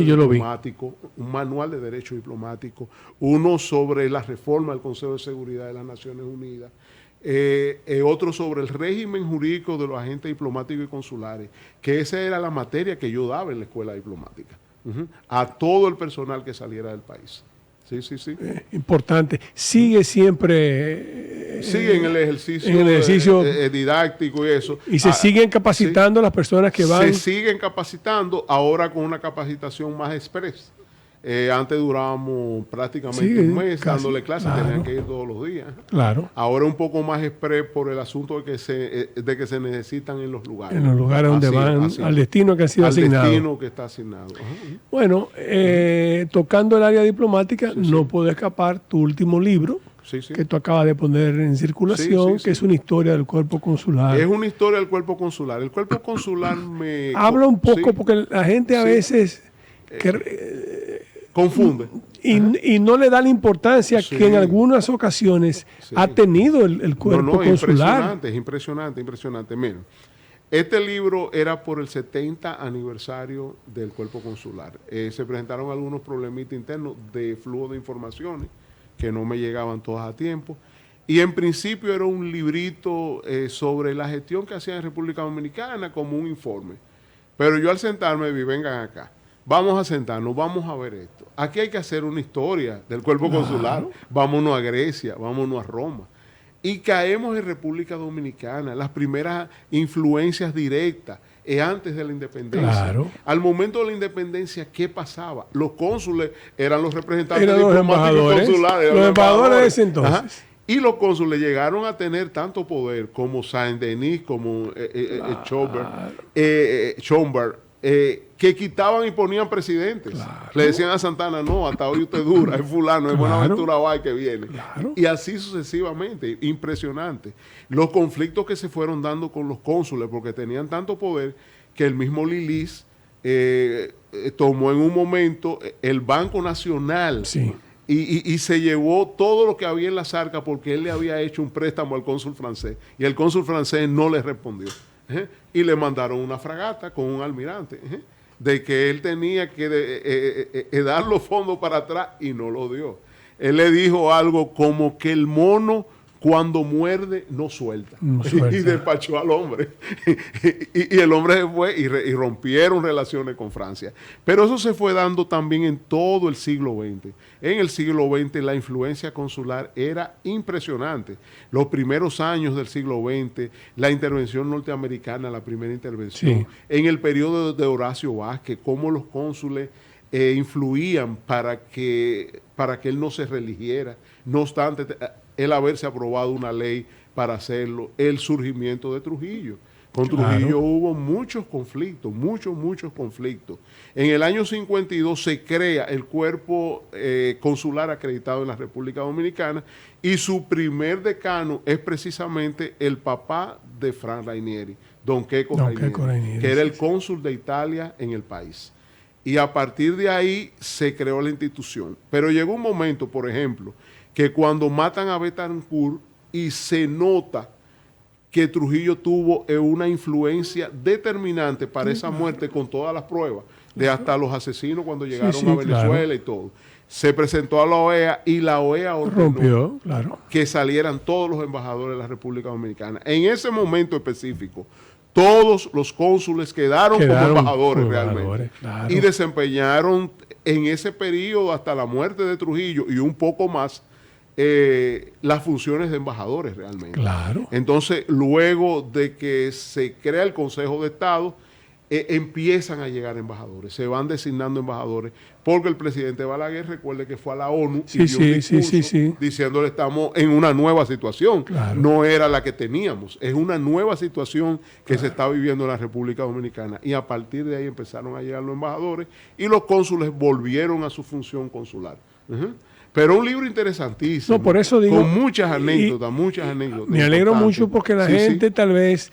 diplomático, uno sobre la reforma del Consejo de Seguridad de las Naciones Unidas, otro sobre el régimen jurídico de los agentes diplomáticos y consulares, que esa era la materia que yo daba en la escuela diplomática, a todo el personal que saliera del país. Sí. Importante. Sigue siempre... Sigue en el ejercicio didáctico y eso. Y se siguen capacitando las personas que van... Se siguen capacitando, ahora con una capacitación más express. Antes durábamos prácticamente un mes dándole clases, tenían que ir todos los días. Claro. Ahora un poco más express por el asunto de que se necesitan en los lugares. En los lugares donde van, al destino que ha sido asignado. Al destino que está asignado. Bueno, tocando el área diplomática, no puedo escapar tu último libro, que tú acabas de poner en circulación, que es una historia del cuerpo consular. Es una historia del cuerpo consular. El cuerpo consular me... Habla un poco, porque la gente a veces... confunde. Y no le da la importancia que en algunas ocasiones ha tenido el cuerpo consular. Impresionante. Miren, este libro era por el 70 aniversario del cuerpo consular. Se presentaron algunos problemitas internos de flujo de informaciones que no me llegaban todas a tiempo. Y en principio era un librito sobre la gestión que hacía en República Dominicana como un informe. Pero yo al sentarme vi, vengan acá. Vamos a sentarnos, vamos a ver esto. Aquí hay que hacer una historia del cuerpo consular. Vámonos a Grecia, vámonos a Roma. Y caemos en República Dominicana, las primeras influencias directas antes de la independencia. Claro. Al momento de la independencia, ¿qué pasaba? Los cónsules eran los representantes diplomáticos consulares. Los embajadores de ese entonces. Ajá. Y los cónsules llegaron a tener tanto poder como Saint-Denis, como Schomburg, que quitaban y ponían presidentes. Le decían a Santana, no, hasta hoy usted dura, es fulano, es Buenaventura Bay que viene. Y así sucesivamente, impresionante. Los conflictos que se fueron dando con los cónsules, porque tenían tanto poder que el mismo Lilis tomó en un momento el Banco Nacional. Y se llevó todo lo que había en las arcas porque él le había hecho un préstamo al cónsul francés y el cónsul francés no le respondió. Y le mandaron una fragata con un almirante de que él tenía que dar los fondos para atrás y no lo dio. Él le dijo algo como que el mono cuando muerde no suelta. Y despachó al hombre. y el hombre se fue y rompieron relaciones con Francia. Pero eso se fue dando también en todo el siglo XX. En el siglo XX la influencia consular era impresionante. Los primeros años del siglo XX, la intervención norteamericana, la primera intervención, en el periodo de Horacio Vázquez, cómo los cónsules influían para que él no se religiera. No obstante, el haberse aprobado una ley para hacerlo, el surgimiento de Trujillo. Con Trujillo Claro. hubo muchos conflictos, muchos conflictos. En el año 52 se crea el cuerpo consular acreditado en la República Dominicana y su primer decano es precisamente el papá de Fran Rainieri, don Queco Rainieri, que era el cónsul de Italia en el país. Y a partir de ahí se creó la institución. Pero llegó un momento, por ejemplo, que cuando matan a Betancourt y se nota que Trujillo tuvo una influencia determinante para esa muerte con todas las pruebas, de hasta los asesinos cuando llegaron a Venezuela y todo. Se presentó a la OEA y la OEA ordenó que salieran todos los embajadores de la República Dominicana. En ese momento específico, todos los cónsules quedaron como embajadores realmente. Y desempeñaron en ese periodo hasta la muerte de Trujillo y un poco más las funciones de embajadores realmente. Entonces, luego de que se crea el Consejo de Estado, empiezan a llegar embajadores, se van designando embajadores, porque el presidente Balaguer, recuerde que fue a la ONU y dio un discurso diciéndole estamos en una nueva situación, no era la que teníamos, es una nueva situación que se está viviendo en la República Dominicana, y a partir de ahí empezaron a llegar los embajadores y los cónsules volvieron a su función consular. Pero un libro interesantísimo, por eso digo, con muchas anécdotas. Me alegro mucho porque la gente tal vez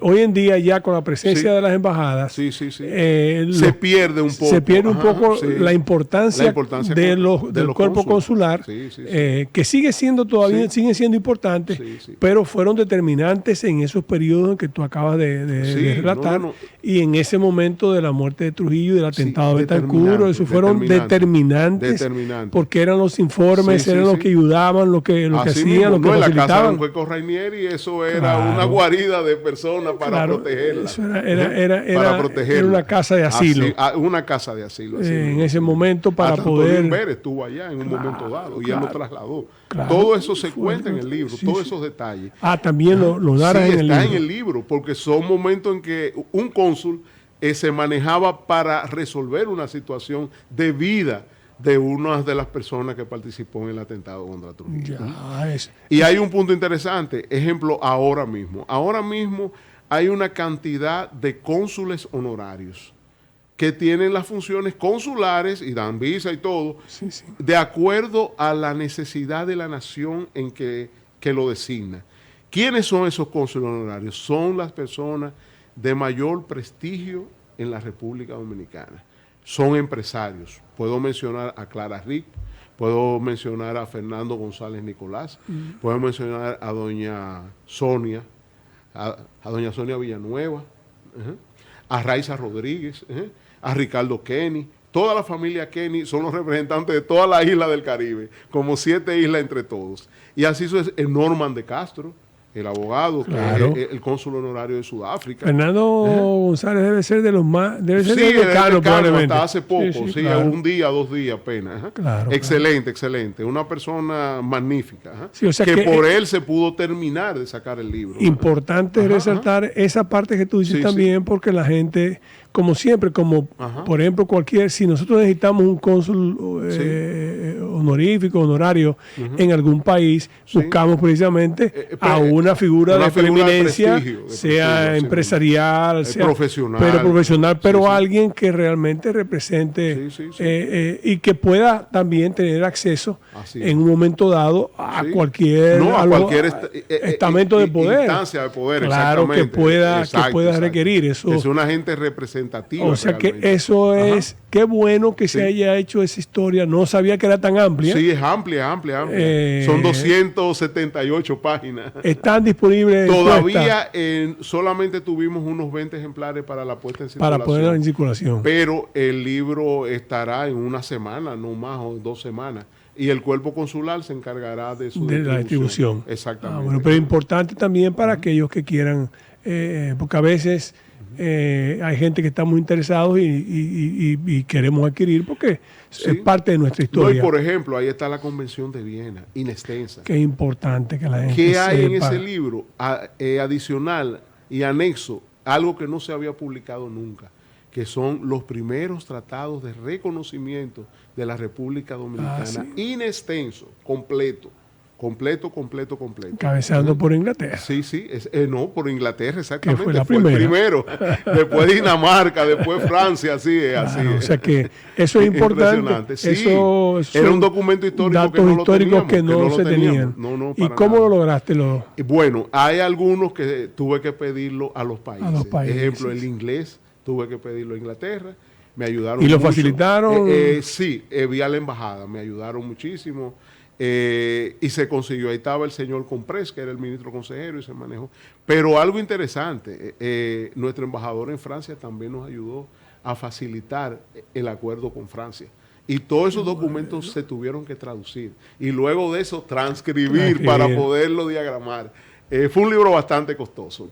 hoy en día ya con la presencia de las embajadas se pierde un poco. Se pierde un poco la importancia del cuerpo consular, que sigue siendo todavía, siguen siendo importantes, pero fueron determinantes en esos periodos en que tú acabas de relatar, y en ese momento de la muerte de Trujillo y del atentado de Betancourt, eso fueron determinantes, porque eran los informes, eran los que ayudaban, lo que hacían, lo que facilitaban. En la casa de Queco Rainieri eso era una guarida de personas para protegerla. Eso era una casa de asilo. Una casa de asilo. En ese momento para hasta poder... Antonio Pérez estuvo allá en un momento dado y él lo trasladó. Todo eso se cuenta en el libro, todos esos detalles. También lo narra en el libro. Está en el libro, porque son momentos en que un cónsul se manejaba para resolver una situación de vida de una de las personas que participó en el atentado contra Trujillo. Y hay un punto interesante, ejemplo, ahora mismo hay una cantidad de cónsules honorarios que tienen las funciones consulares y dan visa y todo, de acuerdo a la necesidad de la nación en que lo designa. ¿Quiénes son esos cónsules honorarios? Son las personas de mayor prestigio en la República Dominicana. Son empresarios. Puedo mencionar a Clara Rick, puedo mencionar a Fernando González Nicolás, puedo mencionar a doña Sonia, a doña Sonia Villanueva, a Raiza Rodríguez, a Ricardo Kenny. Toda la familia Kenny son los representantes de todas las islas del Caribe, como 7 islas entre todos. Y así es Norman de Castro, el abogado, que es el cónsul honorario de Sudáfrica. Fernando González debe ser de los más, debe ser el decano probablemente. Hasta hace poco, un día, 2 días apenas. Excelente. Una persona magnífica. O sea que por él se pudo terminar de sacar el libro. Importante resaltar esa parte que tú dices también, porque la gente, como siempre, por ejemplo, si nosotros necesitamos un cónsul honorario en algún país, buscamos precisamente a una figura de preeminencia, sea empresarial, sea profesional, pero alguien que realmente represente y que pueda también tener acceso en un momento dado a cualquier estamento de poder. Instancia de poder, claro, que pueda requerir eso. Que sea una gente representativa. O sea que eso es, qué bueno que se haya hecho esa historia. No sabía que era tan amplia. Sí, es amplia. Son 278 páginas. Están disponibles. Todavía solamente tuvimos unos 20 ejemplares para la puesta en circulación. Para ponerla en circulación. Pero el libro estará en una semana, no más, o 2 semanas. Y el cuerpo consular se encargará de la distribución. Exactamente. Bueno, pero importante también para aquellos que quieran, porque a veces hay gente que está muy interesados y queremos adquirir porque es parte de nuestra historia. Y por ejemplo, ahí está la Convención de Viena, in extensa. Qué importante que la gente ¿Qué hay sepa? en ese libro adicional y anexo? Algo que no se había publicado nunca, que son los primeros tratados de reconocimiento de la República Dominicana, in extenso, completo, completo. Cabezando por Inglaterra. Sí, no, por Inglaterra, exactamente. Que fue la fue el primera. primero. Después Dinamarca, después Francia, así es. Claro, o sea que eso es importante. Impresionante. Sí, Eso era son un documento histórico datos que no lo históricos teníamos, que no se tenían. No, ¿Y para cómo nada. lo lograste? Bueno, hay algunos que tuve que pedirlo a los países. A los países. Ejemplo, el inglés tuve que pedirlo a Inglaterra. Me ayudaron ¿Y lo mucho. facilitaron? Sí, vía la embajada. Me ayudaron muchísimo. Y se consiguió. Ahí estaba el señor Comprés, que era el ministro consejero, y se manejó. Pero algo interesante, nuestro embajador en Francia también nos ayudó a facilitar el acuerdo con Francia. Y todos esos documentos se tuvieron que traducir. Y luego de eso, transcribir para poderlo diagramar. Fue un libro bastante costoso,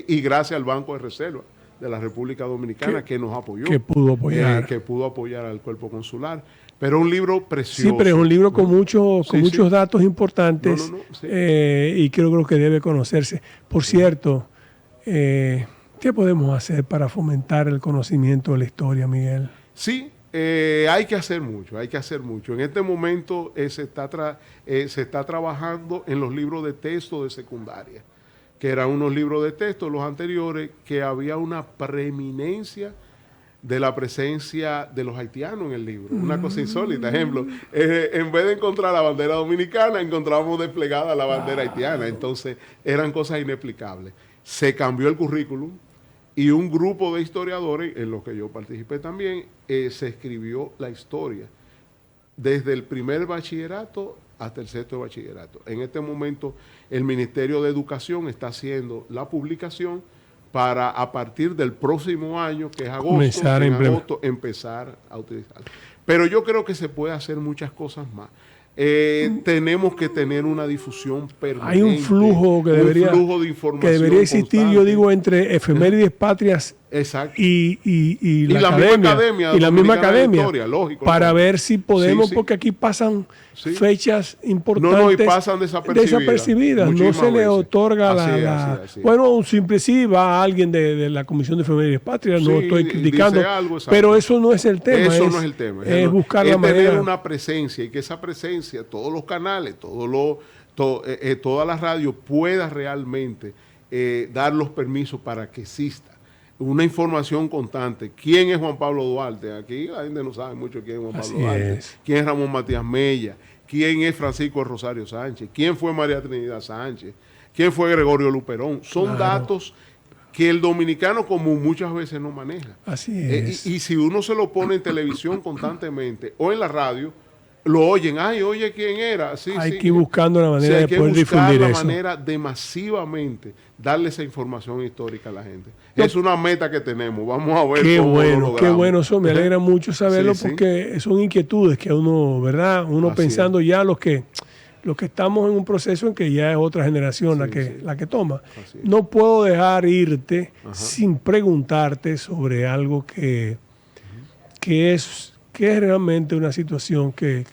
y gracias al Banco de Reserva de la República Dominicana que nos apoyó. Que pudo apoyar. Que pudo apoyar al cuerpo consular. Pero un libro precioso. Sí, pero es un libro con muchos datos importantes sí. Y creo que debe conocerse. Por cierto, ¿qué podemos hacer para fomentar el conocimiento de la historia, Miguel? Sí, hay que hacer mucho. En este momento se está trabajando en los libros de texto de secundaria, que eran unos libros de texto, los anteriores, que había una preeminencia de la presencia de los haitianos en el libro. Una cosa insólita. Ejemplo, en vez de encontrar la bandera dominicana, encontrábamos desplegada la bandera haitiana. Entonces, eran cosas inexplicables. Se cambió el currículum y un grupo de historiadores, en los que yo participé también, se escribió la historia desde el primer bachillerato hasta el sexto de bachillerato. En este momento, el Ministerio de Educación está haciendo la publicación para a partir del próximo año, que es agosto, empezar a utilizarlo. Pero yo creo que se puede hacer muchas cosas más. Tenemos que tener una difusión permanente. Hay un flujo de información que debería existir, constante. yo digo, entre efemérides patrias. Exacto. Y la misma academia historia, lógico, para ver si podemos, porque aquí pasan fechas importantes y pasan desapercibidas. No se le otorga así es. Bueno, un simple sí, va a alguien de la Comisión de Efemérides Patrias, no estoy criticando, algo, pero eso no es el tema. Eso no es el tema. Es buscar la manera. Tener una presencia, y que esa presencia, todos los canales, toda la radio pueda realmente dar los permisos para que exista una información constante. ¿Quién es Juan Pablo Duarte? Aquí la gente no sabe mucho quién es Juan Pablo Duarte. ¿Quién es Ramón Matías Mella? ¿Quién es Francisco Rosario Sánchez? ¿Quién fue María Trinidad Sánchez? ¿Quién fue Gregorio Luperón? Son datos que el dominicano común muchas veces no maneja. Así es. Y si uno se lo pone en televisión constantemente o en la radio, lo oyen. Oye, ¿quién era? Hay que ir buscando la manera de poder difundir eso. Hay que buscar la manera de masivamente darle esa información histórica a la gente. Es una meta que tenemos. Vamos a ver cómo lo logramos. Qué bueno eso. Me alegra mucho saberlo porque son inquietudes que uno, ¿verdad? Uno pensando ya los que estamos en un proceso en que ya es otra generación la que toma. No puedo dejar irte sin preguntarte sobre algo que es realmente una situación que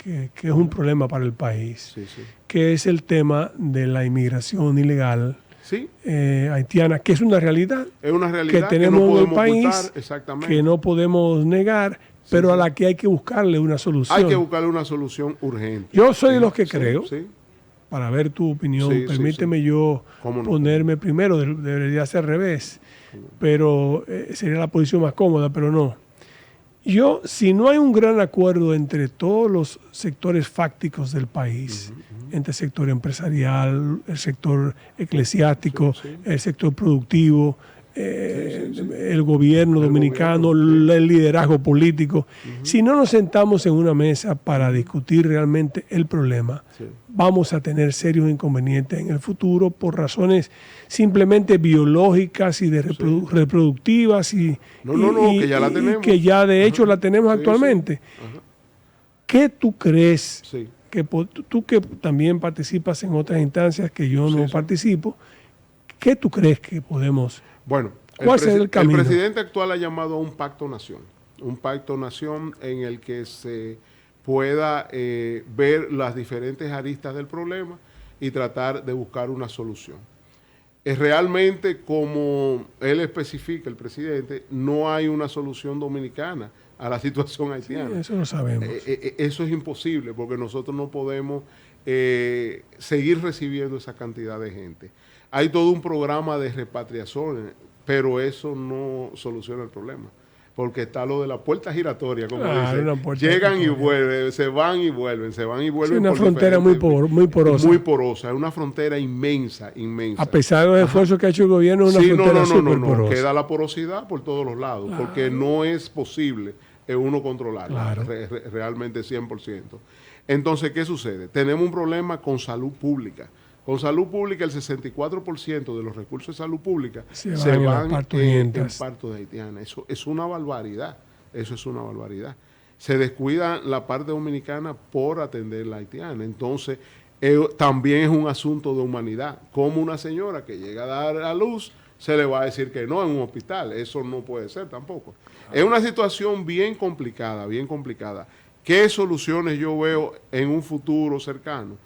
es un problema para el país, que es el tema de la inmigración ilegal haitiana, que es una realidad, que tenemos en el país, que no podemos negar, pero a la que hay que buscarle una solución. Hay que buscarle una solución urgente. Yo soy de los que creo, para ver tu opinión, permíteme yo ponerme primero, debería ser al revés, pero sería la posición más cómoda, pero no. Si no hay un gran acuerdo entre todos los sectores fácticos del país, entre el sector empresarial, el sector eclesiástico, el sector productivo, el gobierno dominicano, el liderazgo político, si no nos sentamos en una mesa para discutir realmente el problema, vamos a tener serios inconvenientes en el futuro por razones simplemente biológicas y de reproductivas que ya la tenemos. Que ya de hecho la tenemos actualmente. ¿Qué tú crees, que tú que también participas en otras instancias que yo no participo, qué tú crees que podemos... Bueno, el presidente actual ha llamado a un pacto nación en el que se pueda ver las diferentes aristas del problema y tratar de buscar una solución. Realmente, como él especifica, el presidente, no hay una solución dominicana a la situación haitiana. Sí, eso lo sabemos. Eso es imposible porque nosotros no podemos seguir recibiendo esa cantidad de gente. Hay todo un programa de repatriación, pero eso no soluciona el problema. Porque está lo de la puerta giratoria, como dicen. Llegan y vuelven, se van y vuelven, se van y vuelven. Es una frontera muy porosa. Muy porosa, es una frontera inmensa, inmensa. A pesar de los esfuerzos que ha hecho el gobierno, es una frontera súper porosa. Queda la porosidad por todos los lados, porque no es posible uno controlarla, realmente 100%. Entonces, ¿qué sucede? Tenemos un problema con salud pública. Con salud pública, el 64% de los recursos de salud pública se van en partos de haitianas. Eso es una barbaridad. Eso es una barbaridad. Se descuida la parte dominicana por atender la haitiana. Entonces, también es un asunto de humanidad. Como una señora que llega a dar a luz, se le va a decir que no en un hospital. Eso no puede ser tampoco. Es una situación bien complicada, bien complicada. ¿Qué soluciones yo veo en un futuro cercano?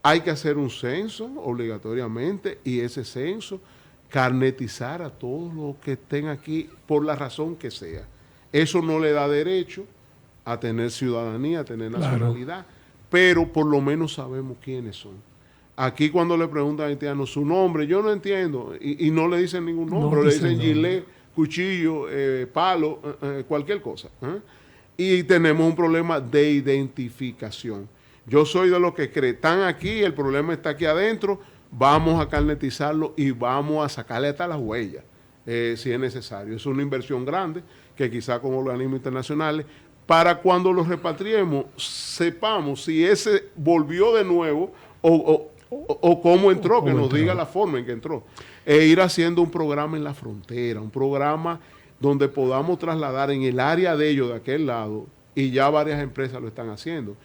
Hay que hacer un censo obligatoriamente y ese censo carnetizar a todos los que estén aquí por la razón que sea. Eso no le da derecho a tener ciudadanía, a tener nacionalidad, pero por lo menos sabemos quiénes son. Aquí cuando le preguntan a haitianos su nombre, yo no entiendo, y no le dicen ningún nombre, le dicen gilet, cuchillo, palo, cualquier cosa. Y tenemos un problema de identificación. Yo soy de los que creen, están aquí, el problema está aquí adentro, vamos a carnetizarlo y vamos a sacarle hasta las huellas, si es necesario. Es una inversión grande que quizá con organismos internacionales, para cuando los repatriemos, sepamos si ese volvió de nuevo o cómo entró, que nos diga la forma en que entró. Ir haciendo un programa en la frontera, un programa donde podamos trasladar en el área de ellos, de aquel lado, y ya varias empresas lo están haciendo.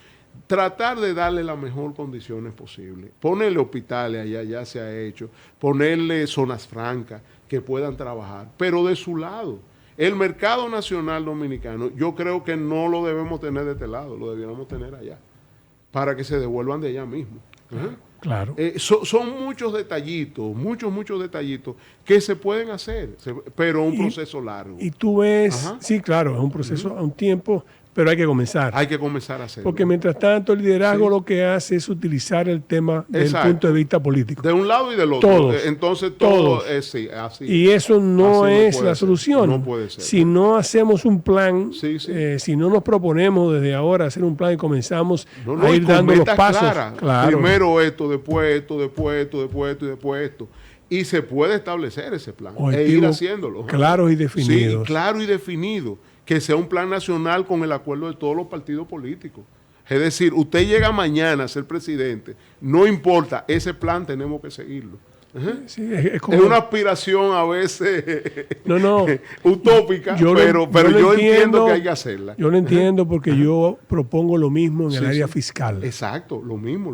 Tratar de darle las mejores condiciones posibles. Ponerle hospitales allá, ya se ha hecho. Ponerle zonas francas que puedan trabajar. Pero de su lado. El mercado nacional dominicano, yo creo que no lo debemos tener de este lado, lo debiéramos tener allá. Para que se devuelvan de allá mismo. Claro. Son muchos detallitos, muchos detallitos que se pueden hacer, pero un proceso largo. Y tú ves, sí, claro, es un proceso a un tiempo, pero hay que comenzar. Hay que comenzar a hacerlo. Porque mientras tanto el liderazgo lo que hace es utilizar el tema desde el punto de vista político. De un lado y del otro. Todos. Entonces todo es así. Y eso no es la solución. No puede ser. Si no hacemos un plan, si no nos proponemos desde ahora hacer un plan y comenzamos a ir dando los pasos. Claro. Primero esto, después esto, después esto, después esto y después esto. Y se puede establecer ese plan e ir haciéndolo. Claros y definidos. Sí, claro y definido. Que sea un plan nacional con el acuerdo de todos los partidos políticos. Es decir, usted llega mañana a ser presidente, no importa, ese plan tenemos que seguirlo. Sí, es una aspiración a veces utópica, pero yo entiendo que hay que hacerla. Yo lo entiendo porque yo propongo lo mismo en el área fiscal. Exacto, lo mismo.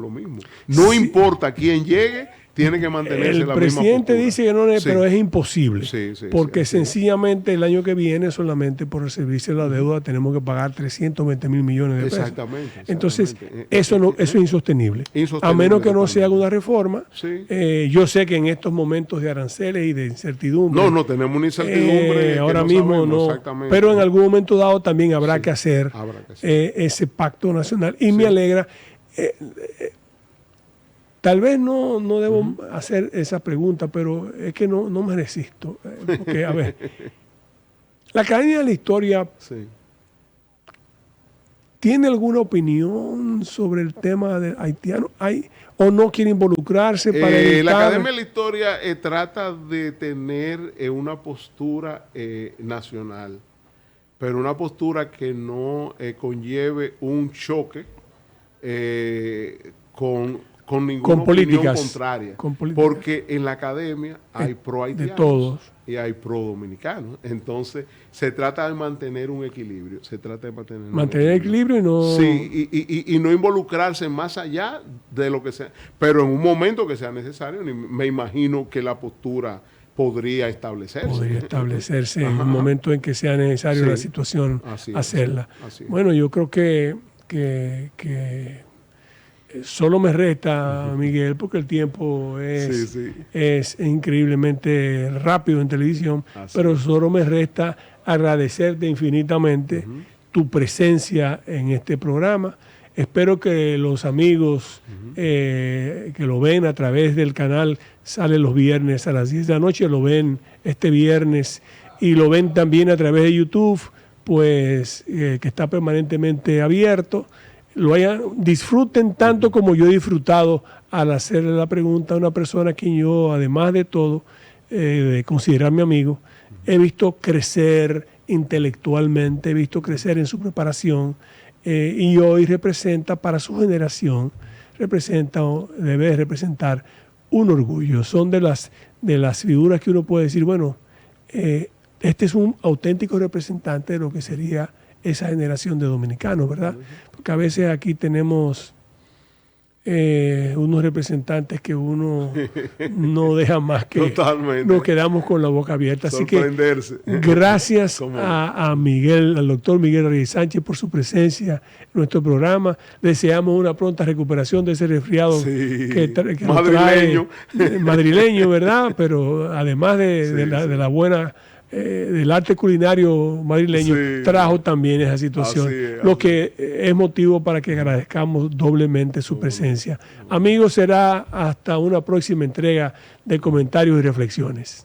No importa quién llegue, tiene que mantenerse la misma postura. El presidente dice que no, pero es imposible. Porque sencillamente el año que viene, solamente por recibirse la deuda, tenemos que pagar 320 mil millones de pesos. Exactamente. Entonces, eso es insostenible. A menos que no se haga una reforma. Yo sé que en estos momentos de aranceles y de incertidumbre. No tenemos una incertidumbre. Ahora mismo no. Pero en algún momento dado también habrá que hacer ese pacto nacional. Y me alegra. Tal vez no debo hacer esa pregunta, pero es que no me resisto. Porque, a ver, la Academia de la Historia ¿tiene alguna opinión sobre el tema del haitiano? ¿O no quiere involucrarse para evitar? La Academia de la Historia trata de tener una postura nacional, pero una postura que no conlleve un choque con ninguna opinión contraria. Porque en la academia hay pro-haitianos y hay pro-dominicanos. Entonces, se trata de mantener un equilibrio. Mantener el equilibrio y no... Sí, y no involucrarse más allá de lo que sea. Pero en un momento que sea necesario, me imagino que la postura podría establecerse. En un momento en que sea necesario la situación hacerla. Bueno, yo creo que solo me resta, Miguel, porque el tiempo es increíblemente rápido en televisión, pero solo me resta agradecerte infinitamente tu presencia en este programa. Espero que los amigos que lo ven a través del canal, sale los viernes a las 10 de la noche, lo ven este viernes y lo ven también a través de YouTube, pues que está permanentemente abierto. Disfruten tanto como yo he disfrutado al hacerle la pregunta a una persona que yo, además de todo, de considerarme amigo, he visto crecer intelectualmente, he visto crecer en su preparación, y hoy representa para su generación, debe representar un orgullo. Son de las figuras que uno puede decir, bueno, este es un auténtico representante de lo que sería esa generación de dominicanos, ¿verdad? Porque a veces aquí tenemos unos representantes que uno no deja más que Totalmente. Nos quedamos con la boca abierta. Así que gracias al doctor Miguel Reyes Sánchez por su presencia en nuestro programa. Deseamos una pronta recuperación de ese resfriado que madrileño. Madrileño, ¿verdad? Pero además de la buena del arte culinario madrileño, trajo también esa situación, lo que es motivo para que agradezcamos doblemente su presencia. Amigos, será hasta una próxima entrega de Comentarios y Reflexiones.